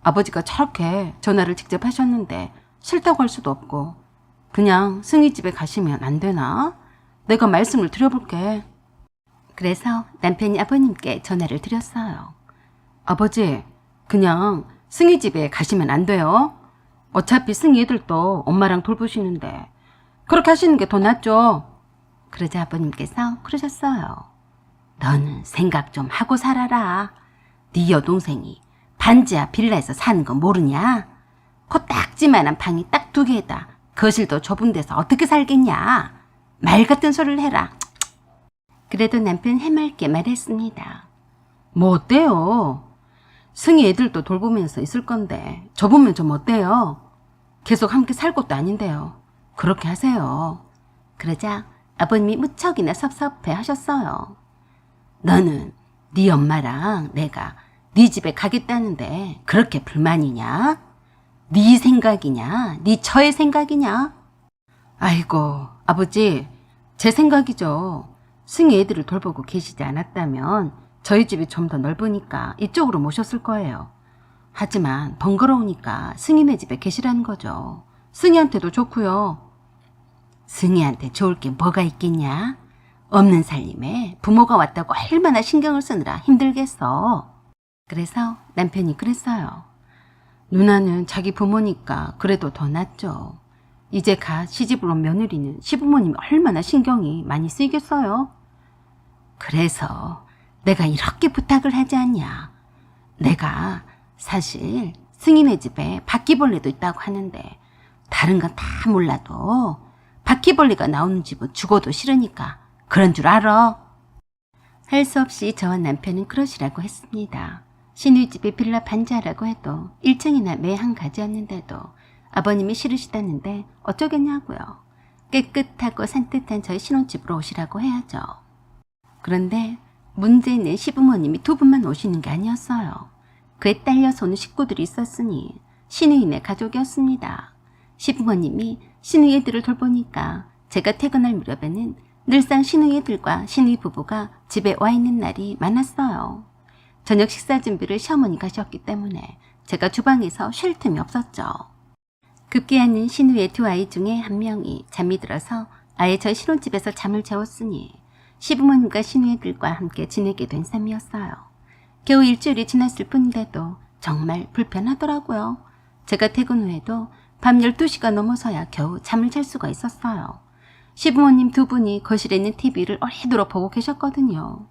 아버지가 저렇게 전화를 직접 하셨는데 싫다고 할 수도 없고 그냥 승희 집에 가시면 안 되나? 내가 말씀을 드려볼게. 그래서 남편이 아버님께 전화를 드렸어요. 아버지, 그냥 승희 집에 가시면 안 돼요. 어차피 승희 애들도 엄마랑 돌보시는데 그렇게 하시는 게 더 낫죠. 그러자 아버님께서 그러셨어요. 너는 생각 좀 하고 살아라. 네 여동생이 반지하 빌라에서 사는 거 모르냐? 코딱지만한 방이 딱 2개에다 거실도 좁은 데서 어떻게 살겠냐? 말 같은 소리를 해라. 그래도 남편 해맑게 말했습니다. 뭐 어때요? 승희 애들도 돌보면서 있을 건데 좁으면 좀 어때요? 계속 함께 살 것도 아닌데요. 그렇게 하세요. 그러자 아버님이 무척이나 섭섭해 하셨어요. 너는 네 엄마랑 내가 네 집에 가겠다는데 그렇게 불만이냐? 네 생각이냐? 네 처의 생각이냐? 아이고 아버지, 제 생각이죠. 승희 애들을 돌보고 계시지 않았다면 저희 집이 좀 더 넓으니까 이쪽으로 모셨을 거예요. 하지만 번거로우니까 승희네 집에 계시라는 거죠. 승희한테도 좋고요. 승희한테 좋을 게 뭐가 있겠냐? 없는 살림에 부모가 왔다고 얼마나 신경을 쓰느라 힘들겠어. 그래서 남편이 그랬어요. 누나는 자기 부모니까 그래도 더 낫죠. 이제 갓 시집으로 온 며느리는 시부모님이 얼마나 신경이 많이 쓰이겠어요. 그래서 내가 이렇게 부탁을 하지 않냐. 내가 사실 승희네 집에 바퀴벌레도 있다고 하는데 다른 건 다 몰라도 바퀴벌레가 나오는 집은 죽어도 싫으니까 그런 줄 알아. 할 수 없이 저와 남편은 그러시라고 했습니다. 시누이집이 빌라 반지하라고 해도 1층이나 매 한 가지였는데도 아버님이 싫으시다는데 어쩌겠냐고요. 깨끗하고 산뜻한 저희 신혼집으로 오시라고 해야죠. 그런데 문제는 시부모님이 2분만 오시는 게 아니었어요. 그에 딸려서 오는 식구들이 있었으니 시누이네 가족이었습니다. 시부모님이 시누이 애들을 돌보니까 제가 퇴근할 무렵에는 늘상 시누이 애들과 시누이 부부가 집에 와 있는 날이 많았어요. 저녁 식사 준비를 시어머니가 하셨기 때문에 제가 주방에서 쉴 틈이 없었죠. 급기야는 시누이의 2아이 중에 한 명이 잠이 들어서 아예 저희 신혼집에서 잠을 재웠으니 시부모님과 시누이들과 함께 지내게 된 셈이었어요. 겨우 일주일이 지났을 뿐인데도 정말 불편하더라고요. 제가 퇴근 후에도 밤 12시가 넘어서야 겨우 잠을 잘 수가 있었어요. 시부모님 2분이 거실에 있는 TV를 오래도록 보고 계셨거든요.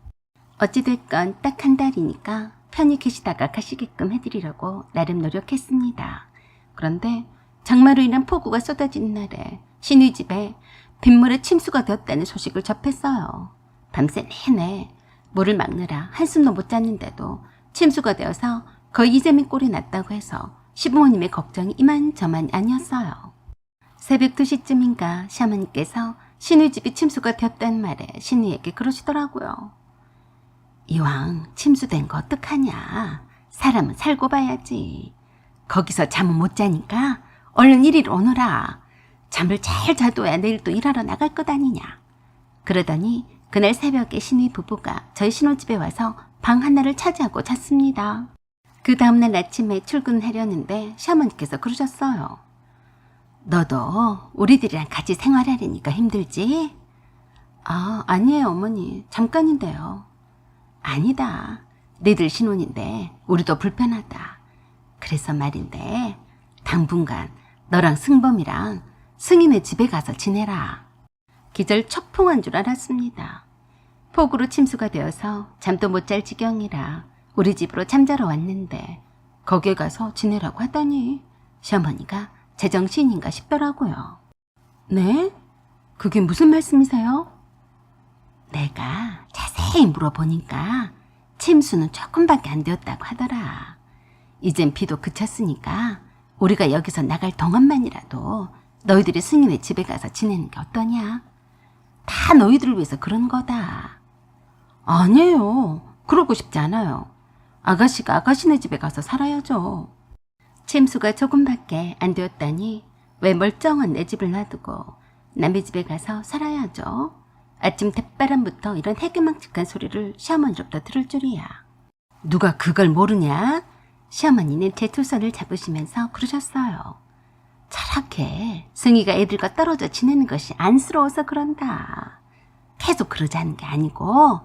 어찌됐건 딱 한 달이니까 편히 계시다가 가시게끔 해드리려고 나름 노력했습니다. 그런데 장마로 인한 폭우가 쏟아지는 날에 시누이 집에 빗물에 침수가 되었다는 소식을 접했어요. 밤새 내내 물을 막느라 한숨도 못 잤는데도 침수가 되어서 거의 이재민 꼴이 났다고 해서 시부모님의 걱정이 이만저만이 아니었어요. 새벽 2시쯤인가 시어머니께서 시누이 집이 침수가 되었다는 말에 시누이에게 그러시더라고요. 이왕 침수된 거 어떡하냐. 사람은 살고 봐야지. 거기서 잠은 못 자니까 얼른 이리로 오너라. 잠을 잘 자둬야 내일 또 일하러 나갈 것 아니냐. 그러더니 그날 새벽에 시누이 부부가 저희 신혼집에 와서 방 하나를 차지하고 잤습니다. 그 다음날 아침에 출근하려는데 시어머니께서 그러셨어요. 너도 우리들이랑 같이 생활하려니까 힘들지? 아니에요 어머니. 잠깐인데요. 아니다. 너희들 신혼인데 우리도 불편하다. 그래서 말인데 당분간 너랑 승범이랑 승희네 집에 가서 지내라. 기절 척풍한 줄 알았습니다. 폭우로 침수가 되어서 잠도 못 잘 지경이라 우리 집으로 잠자러 왔는데 거기에 가서 지내라고 하다니 시어머니가 제정신인가 싶더라고요. 네? 그게 무슨 말씀이세요? 내가 자세히 물어보니까 침수는 조금밖에 안 되었다고 하더라. 이젠 비도 그쳤으니까 우리가 여기서 나갈 동안만이라도 너희들이 승희네 집에 가서 지내는 게 어떠냐? 다 너희들을 위해서 그런 거다. 아니에요. 그러고 싶지 않아요. 아가씨가 아가씨네 집에 가서 살아야죠. 침수가 조금밖에 안 되었다니 왜 멀쩡한 내 집을 놔두고 남의 집에 가서 살아야죠. 아침 대바람부터 이런 해괴망측한 소리를 시어머니로부터 들을 줄이야. 누가 그걸 모르냐? 시어머니는 제 두 손을 잡으시면서 그러셨어요. 차라게 승희가 애들과 떨어져 지내는 것이 안쓰러워서 그런다. 계속 그러자는 게 아니고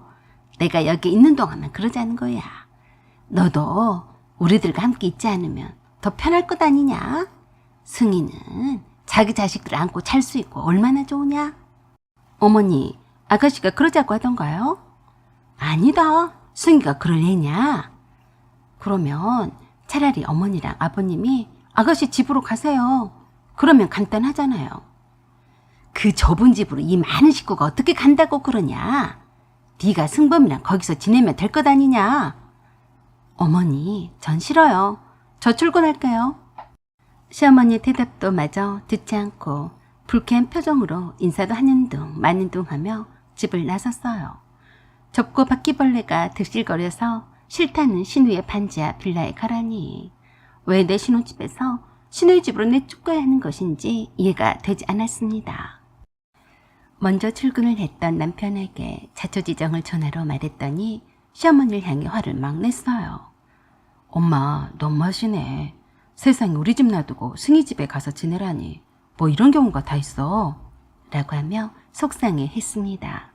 내가 여기 있는 동안만 그러자는 거야. 너도 우리들과 함께 있지 않으면 더 편할 것 아니냐? 승희는 자기 자식들 안고 잘 수 있고 얼마나 좋으냐? 어머니, 아가씨가 그러자고 하던가요? 아니다. 승희가 그럴 애냐? 그러면 차라리 어머니랑 아버님이 아가씨 집으로 가세요. 그러면 간단하잖아요. 그 좁은 집으로 이 많은 식구가 어떻게 간다고 그러냐? 네가 승범이랑 거기서 지내면 될 것 아니냐? 어머니, 전 싫어요. 저 출근할게요. 시어머니의 대답도 마저 듣지 않고 불쾌한 표정으로 인사도 하는 둥 마는 둥 하며 집을 나섰어요. 좁고 바퀴벌레가 득실거려서 싫다는 신우의 반지하 빌라에 가라니 왜 내 신혼집에서 신우의 집으로 내쫓겨야 하는 것인지 이해가 되지 않았습니다. 먼저 출근을 했던 남편에게 자초지정을 전화로 말했더니 시어머니를 향해 화를 막 냈어요. 엄마, 너무하시네. 세상에 우리 집 놔두고 승희 집에 가서 지내라니 뭐 이런 경우가 다 있어. 라고 하며 속상해 했습니다.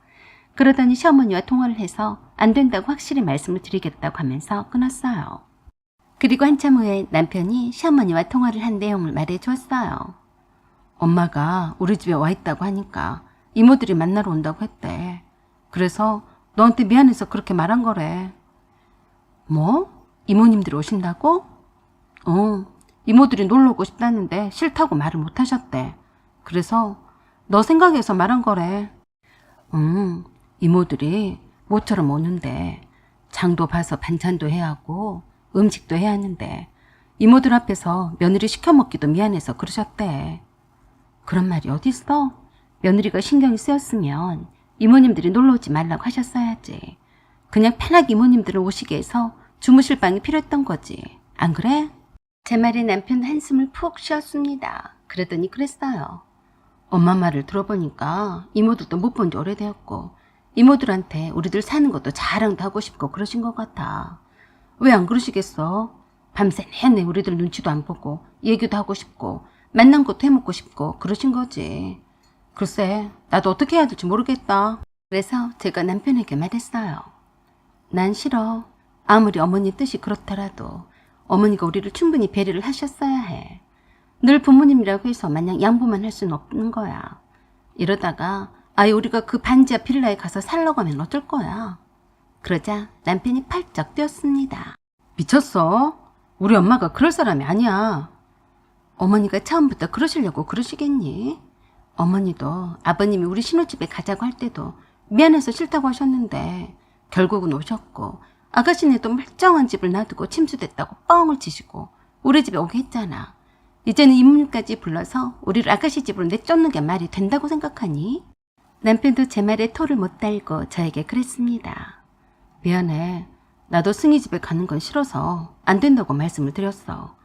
그러더니 시어머니와 통화를 해서 안 된다고 확실히 말씀을 드리겠다고 하면서 끊었어요. 그리고 한참 후에 남편이 시어머니와 통화를 한 내용을 말해 주었어요. 엄마가 우리 집에 와 있다고 하니까 이모들이 만나러 온다고 했대. 그래서 너한테 미안해서 그렇게 말한 거래. 뭐? 이모님들이 오신다고? 이모들이 놀러 오고 싶다는데 싫다고 말을 못 하셨대. 그래서 너 생각해서 말한 거래. 이모들이 모처럼 오는데 장도 봐서 반찬도 해야 하고 음식도 해야 하는데 이모들 앞에서 며느리 시켜먹기도 미안해서 그러셨대. 그런 말이 어딨어? 며느리가 신경이 쓰였으면 이모님들이 놀러 오지 말라고 하셨어야지. 그냥 편하게 이모님들을 오시게 해서 주무실 방이 필요했던 거지. 안 그래? 제 말에 남편은 한숨을 푹 쉬었습니다. 그러더니 그랬어요. 엄마 말을 들어보니까 이모들도 못 본 지 오래되었고 이모들한테 우리들 사는 것도 자랑도 하고 싶고 그러신 것 같아. 왜 안 그러시겠어? 밤새 내내 우리들 눈치도 안 보고 얘기도 하고 싶고 만난 것도 해먹고 싶고 그러신 거지. 글쎄, 나도 어떻게 해야 될지 모르겠다. 그래서 제가 남편에게 말했어요. 난 싫어. 아무리 어머니 뜻이 그렇더라도 어머니가 우리를 충분히 배려를 하셨어야 해. 늘 부모님이라고 해서 마냥 양보만 할 수는 없는 거야. 이러다가 아예 우리가 그 반지하 빌라에 가서 살라고 하면 어쩔 거야. 그러자 남편이 팔쩍 뛰었습니다. 미쳤어? 우리 엄마가 그럴 사람이 아니야. 어머니가 처음부터 그러시려고 그러시겠니? 어머니도 아버님이 우리 신혼집에 가자고 할 때도 미안해서 싫다고 하셨는데 결국은 오셨고 아가씨네도 멀쩡한 집을 놔두고 침수됐다고 뻥을 치시고 우리 집에 오게 했잖아. 이제는 이모님까지 불러서 우리를 아가씨 집으로 내쫓는 게 말이 된다고 생각하니? 남편도 제 말에 토를 못 달고 저에게 그랬습니다. 미안해. 나도 승희 집에 가는 건 싫어서 안 된다고 말씀을 드렸어.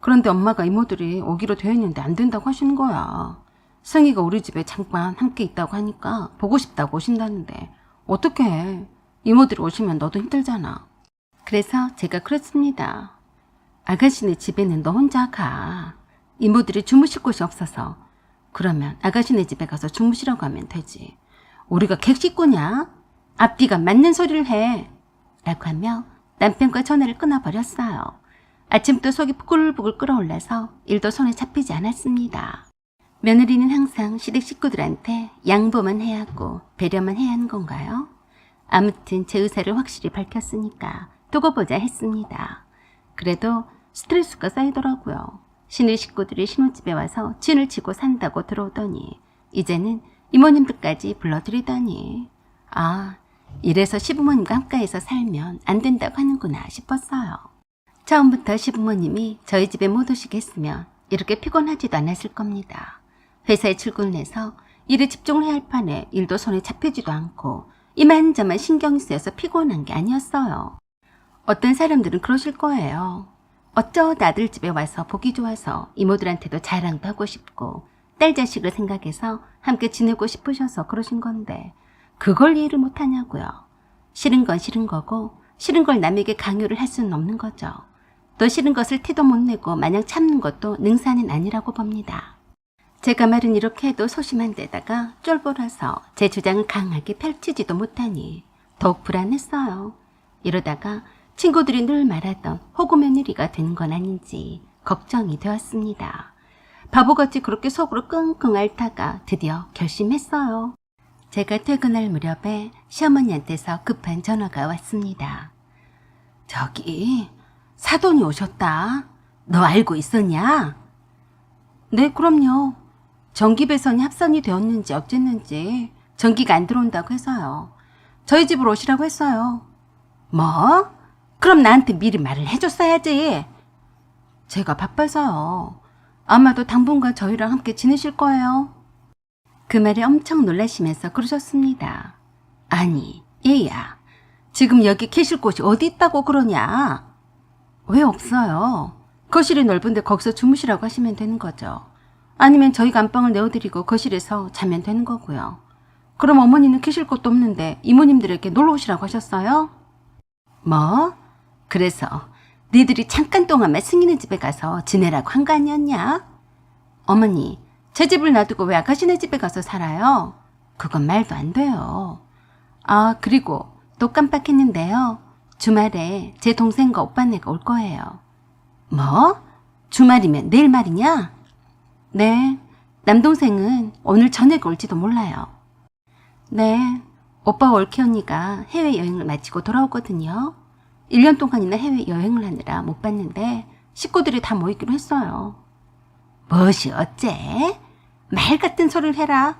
그런데 엄마가 이모들이 오기로 되어 있는데 안 된다고 하시는 거야. 승희가 우리 집에 잠깐 함께 있다고 하니까 보고 싶다고 오신다는데 어떡해. 이모들이 오시면 너도 힘들잖아. 그래서 제가 그랬습니다. 아가씨네 집에는 너 혼자 가. 이모들이 주무실 곳이 없어서. 그러면 아가씨네 집에 가서 주무시라고 하면 되지. 우리가 객식구냐? 앞뒤가 맞는 소리를 해. 라고 하며 남편과 전화를 끊어버렸어요. 아침부터 속이 부글부글 끓어올라서 일도 손에 잡히지 않았습니다. 며느리는 항상 시댁 식구들한테 양보만 해야 하고 배려만 해야 하는 건가요? 아무튼 제 의사를 확실히 밝혔으니까 두고 보자 했습니다. 그래도 스트레스가 쌓이더라고요. 시누이 식구들이 신혼집에 와서 진을 치고 산다고 들어오더니 이제는 이모님들까지 불러들이다니. 아, 이래서 시부모님과 함께해서 살면 안 된다고 하는구나 싶었어요. 처음부터 시부모님이 저희 집에 못 오시게 했으면 이렇게 피곤하지도 않았을 겁니다. 회사에 출근을 해서 일에 집중을 해야 할 판에 일도 손에 잡히지도 않고 이만저만 신경이 쓰여서 피곤한 게 아니었어요. 어떤 사람들은 그러실 거예요. 어쩌다 아들 집에 와서 보기 좋아서 이모들한테도 자랑도 하고 싶고 딸 자식을 생각해서 함께 지내고 싶으셔서 그러신 건데 그걸 이해를 못하냐고요. 싫은 건 싫은 거고 싫은 걸 남에게 강요를 할 수는 없는 거죠. 또 싫은 것을 티도 못 내고 마냥 참는 것도 능사는 아니라고 봅니다. 제가 말은 이렇게 해도 소심한 데다가 쫄보라서 제 주장을 강하게 펼치지도 못하니 더욱 불안했어요. 이러다가 친구들이 늘 말하던 호구 며느리가 되는 건 아닌지 걱정이 되었습니다. 바보같이 그렇게 속으로 끙끙 앓다가 드디어 결심했어요. 제가 퇴근할 무렵에 시어머니한테서 급한 전화가 왔습니다. 저기 사돈이 오셨다. 너 알고 있었냐? 네, 그럼요. 전기 배선이 합선이 되었는지 어쨌는지 전기가 안 들어온다고 해서요. 저희 집으로 오시라고 했어요. 뭐? 그럼 나한테 미리 말을 해줬어야지. 제가 바빠서요. 아마도 당분간 저희랑 함께 지내실 거예요. 그 말에 엄청 놀라시면서 그러셨습니다. 아니, 얘야. 지금 여기 계실 곳이 어디 있다고 그러냐? 왜 없어요? 거실이 넓은데 거기서 주무시라고 하시면 되는 거죠. 아니면 저희가 안방을 내어드리고 거실에서 자면 되는 거고요. 그럼 어머니는 계실 곳도 없는데 이모님들에게 놀러 오시라고 하셨어요? 뭐? 그래서 니들이 잠깐 동안만 승희네 집에 가서 지내라고 한 거 아니었냐? 어머니, 제 집을 놔두고 왜 아가씨네 집에 가서 살아요? 그건 말도 안 돼요. 아, 그리고 또 깜빡했는데요. 주말에 제 동생과 오빠네가 올 거예요. 뭐? 주말이면 내일 말이냐? 네, 남동생은 오늘 저녁에 올지도 몰라요. 네, 오빠 올케 언니가 해외여행을 마치고 돌아오거든요. 1년 동안이나 해외여행을 하느라 못 봤는데 식구들이 다 모이기로 했어요. 무엇이 어째? 말 같은 소리를 해라.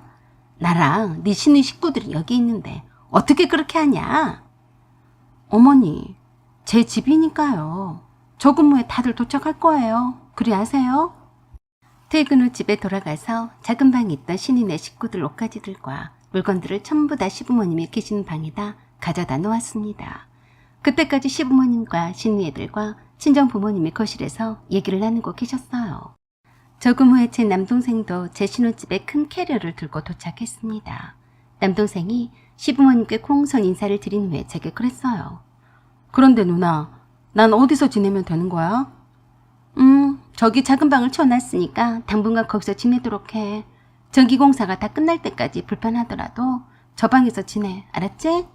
나랑 네 시누이 식구들이 여기 있는데 어떻게 그렇게 하냐? 어머니, 제 집이니까요. 조금 후에 다들 도착할 거예요. 그리 아세요? 퇴근 후 집에 돌아가서 작은 방에 있던 신인의 식구들 옷가지들과 물건들을 전부 다 시부모님이 계시는 방에다 가져다 놓았습니다. 그때까지 시부모님과 신우애들과 친정부모님이 거실에서 얘기를 나누고 계셨어요. 조금 후에 제 남동생도 제 신혼집에 큰 캐리어를 들고 도착했습니다. 남동생이 시부모님께 공손 인사를 드린 후에 제게 그랬어요. 그런데 누나, 난 어디서 지내면 되는 거야? 저기 작은 방을 쳐놨으니까 당분간 거기서 지내도록 해. 전기공사가 다 끝날 때까지 불편하더라도 저 방에서 지내, 알았지?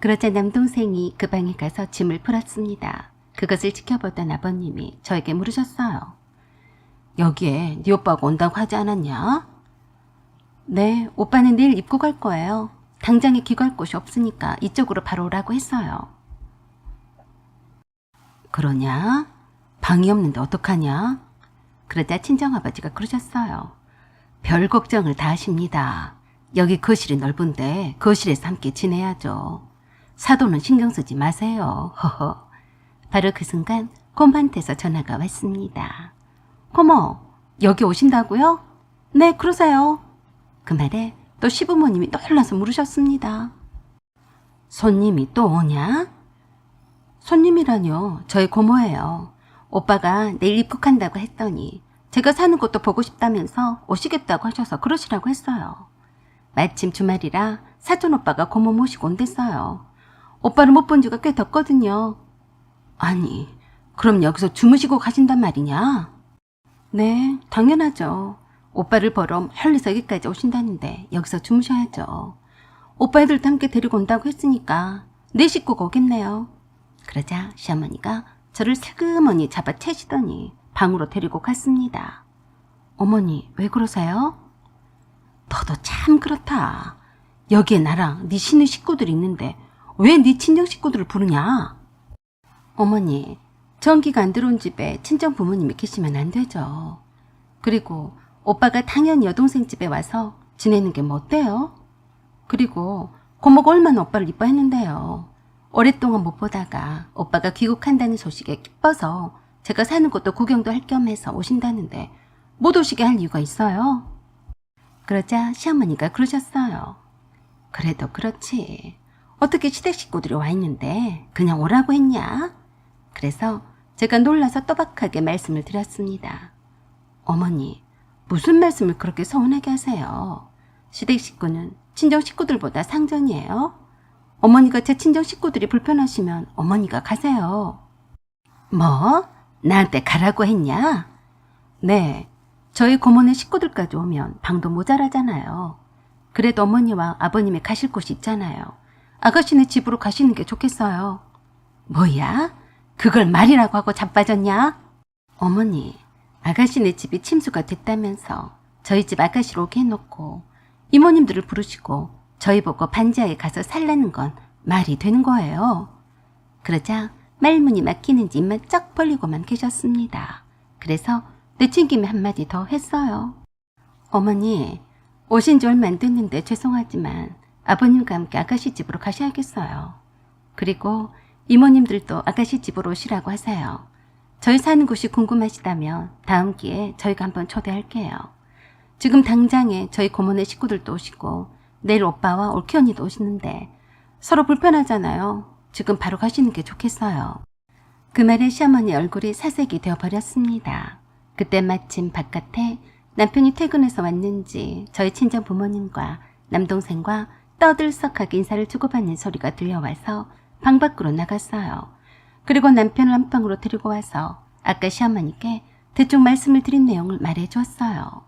그러자 남동생이 그 방에 가서 짐을 풀었습니다. 그것을 지켜보던 아버님이 저에게 물으셨어요. 여기에 네 오빠가 온다고 하지 않았냐? 네, 오빠는 내일 입고 갈 거예요. 당장에 귀가할 곳이 없으니까 이쪽으로 바로 오라고 했어요. 그러냐? 방이 없는데 어떡하냐? 그러자 친정아버지가 그러셨어요. 별 걱정을 다 하십니다. 여기 거실이 넓은데 거실에서 함께 지내야죠. 사돈은 신경 쓰지 마세요. 허허. 바로 그 순간 곰한테서 전화가 왔습니다. 고모, 여기 오신다고요? 네, 그러세요. 그 말에 또 시부모님이 놀라서 물으셨습니다. 손님이 또 오냐? 손님이라뇨. 저희 고모예요. 오빠가 내일 입국한다고 했더니 제가 사는 곳도 보고 싶다면서 오시겠다고 하셔서 그러시라고 했어요. 마침 주말이라 사촌 오빠가 고모 모시고 온댔어요. 오빠를 못 본 지가 꽤 됐거든요. 아니, 그럼 여기서 주무시고 가신단 말이냐? 네, 당연하죠. 오빠를 보러 멀리서 여기까지 오신다는데 여기서 주무셔야죠. 오빠 애들도 함께 데리고 온다고 했으니까 내 식구가 오겠네요. 그러자 시어머니가 저를 슬그머니 잡아채시더니 방으로 데리고 갔습니다. 어머니, 왜 그러세요? 너도 참 그렇다. 여기에 나랑 네 시누이 식구들이 있는데 왜 네 친정 식구들을 부르냐? 어머니, 전기가 안 들어온 집에 친정 부모님이 계시면 안 되죠. 그리고 오빠가 당연히 여동생 집에 와서 지내는 게 뭐 어때요? 그리고 고모가 얼마나 오빠를 이뻐했는데요. 오랫동안 못 보다가 오빠가 귀국한다는 소식에 기뻐서 제가 사는 곳도 구경도 할 겸 해서 오신다는데 못 오시게 할 이유가 있어요? 그러자 시어머니가 그러셨어요. 그래도 그렇지. 어떻게 시댁 식구들이 와 있는데 그냥 오라고 했냐? 그래서 제가 놀라서 또박하게 말씀을 드렸습니다. 어머니, 무슨 말씀을 그렇게 서운하게 하세요? 시댁 식구는 친정 식구들보다 상전이에요. 어머니가 제 친정 식구들이 불편하시면 어머니가 가세요. 뭐? 나한테 가라고 했냐? 네, 저희 고모네 식구들까지 오면 방도 모자라잖아요. 그래도 어머니와 아버님이 가실 곳이 있잖아요. 아가씨네 집으로 가시는 게 좋겠어요. 뭐야? 그걸 말이라고 하고 자빠졌냐? 어머니, 아가씨네 집이 침수가 됐다면서 저희 집 아가씨로 오게 해놓고 이모님들을 부르시고 저희 보고 반지하에 가서 살라는 건 말이 되는 거예요. 그러자 말문이 막히는지 입만 쩍 벌리고만 계셨습니다. 그래서 내친김에 한마디 더 했어요. 어머니, 오신 지 얼마 안 됐는데 죄송하지만 아버님과 함께 아가씨 집으로 가셔야겠어요. 그리고 이모님들도 아가씨 집으로 오시라고 하세요. 저희 사는 곳이 궁금하시다면 다음 기회에 저희가 한번 초대할게요. 지금 당장에 저희 고모네 식구들도 오시고 내일 오빠와 올케 언니도 오시는데 서로 불편하잖아요. 지금 바로 가시는 게 좋겠어요. 그 말에 시어머니 얼굴이 사색이 되어버렸습니다. 그때 마침 바깥에 남편이 퇴근해서 왔는지 저희 친정 부모님과 남동생과 떠들썩하게 인사를 주고받는 소리가 들려와서 방 밖으로 나갔어요. 그리고 남편을 안방으로 데리고 와서 아까 시어머니께 대충 말씀을 드린 내용을 말해주었어요.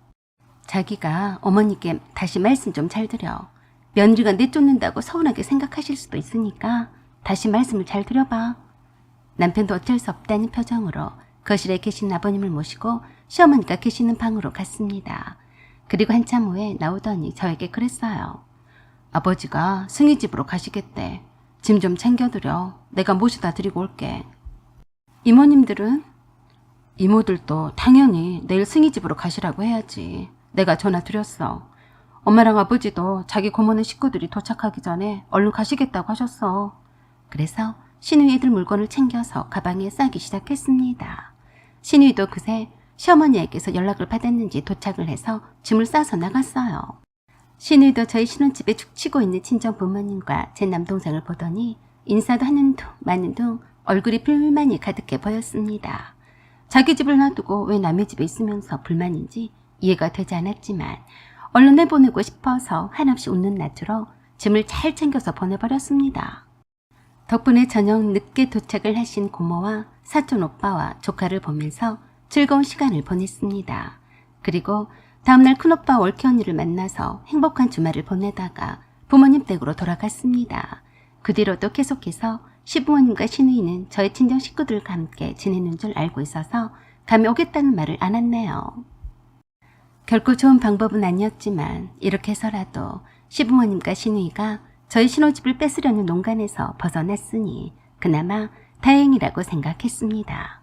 자기가 어머니께 다시 말씀 좀 잘 드려. 며느리가 내쫓는다고 서운하게 생각하실 수도 있으니까 다시 말씀을 잘 드려봐. 남편도 어쩔 수 없다는 표정으로 거실에 계신 아버님을 모시고 시어머니가 계시는 방으로 갔습니다. 그리고 한참 후에 나오더니 저에게 그랬어요. 아버지가 승희 집으로 가시겠대. 짐 좀 챙겨드려. 내가 모셔다 드리고 올게. 이모님들은? 이모들도 당연히 내일 승희 집으로 가시라고 해야지. 내가 전화 드렸어. 엄마랑 아버지도 자기 고모네 식구들이 도착하기 전에 얼른 가시겠다고 하셨어. 그래서 신우이 애들 물건을 챙겨서 가방에 싸기 시작했습니다. 신우이도 그새 시어머니에게서 연락을 받았는지 도착을 해서 짐을 싸서 나갔어요. 신우이도 저희 신혼집에 죽치고 있는 친정 부모님과 제 남동생을 보더니 인사도 하는 둥 마는 둥 얼굴이 불만이 가득해 보였습니다. 자기 집을 놔두고 왜 남의 집에 있으면서 불만인지 이해가 되지 않았지만 얼른 내보내고 싶어서 한없이 웃는 낯으로 짐을 잘 챙겨서 보내버렸습니다. 덕분에 저녁 늦게 도착을 하신 고모와 사촌 오빠와 조카를 보면서 즐거운 시간을 보냈습니다. 그리고 다음날 큰오빠 올케 언니를 만나서 행복한 주말을 보내다가 부모님 댁으로 돌아갔습니다. 그 뒤로도 계속해서 시부모님과 시누이는 저희 친정 식구들과 함께 지내는 줄 알고 있어서 감이 오겠다는 말을 안 했네요. 결코 좋은 방법은 아니었지만 이렇게 해서라도 시부모님과 시누이가 저희 신혼집을 뺏으려는 농간에서 벗어났으니 그나마 다행이라고 생각했습니다.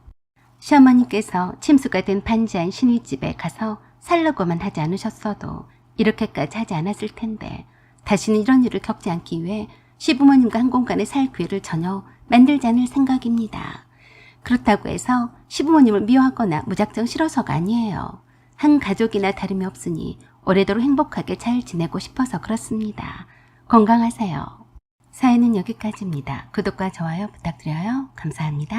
시어머니께서 침수가 된 반지한 시누이집에 가서 살려고만 하지 않으셨어도 이렇게까지 하지 않았을 텐데 다시는 이런 일을 겪지 않기 위해 시부모님과 한 공간에 살 기회를 전혀 만들지 않을 생각입니다. 그렇다고 해서 시부모님을 미워하거나 무작정 싫어서가 아니에요. 한 가족이나 다름이 없으니 오래도록 행복하게 잘 지내고 싶어서 그렇습니다. 건강하세요. 사연은 여기까지입니다. 구독과 좋아요 부탁드려요. 감사합니다.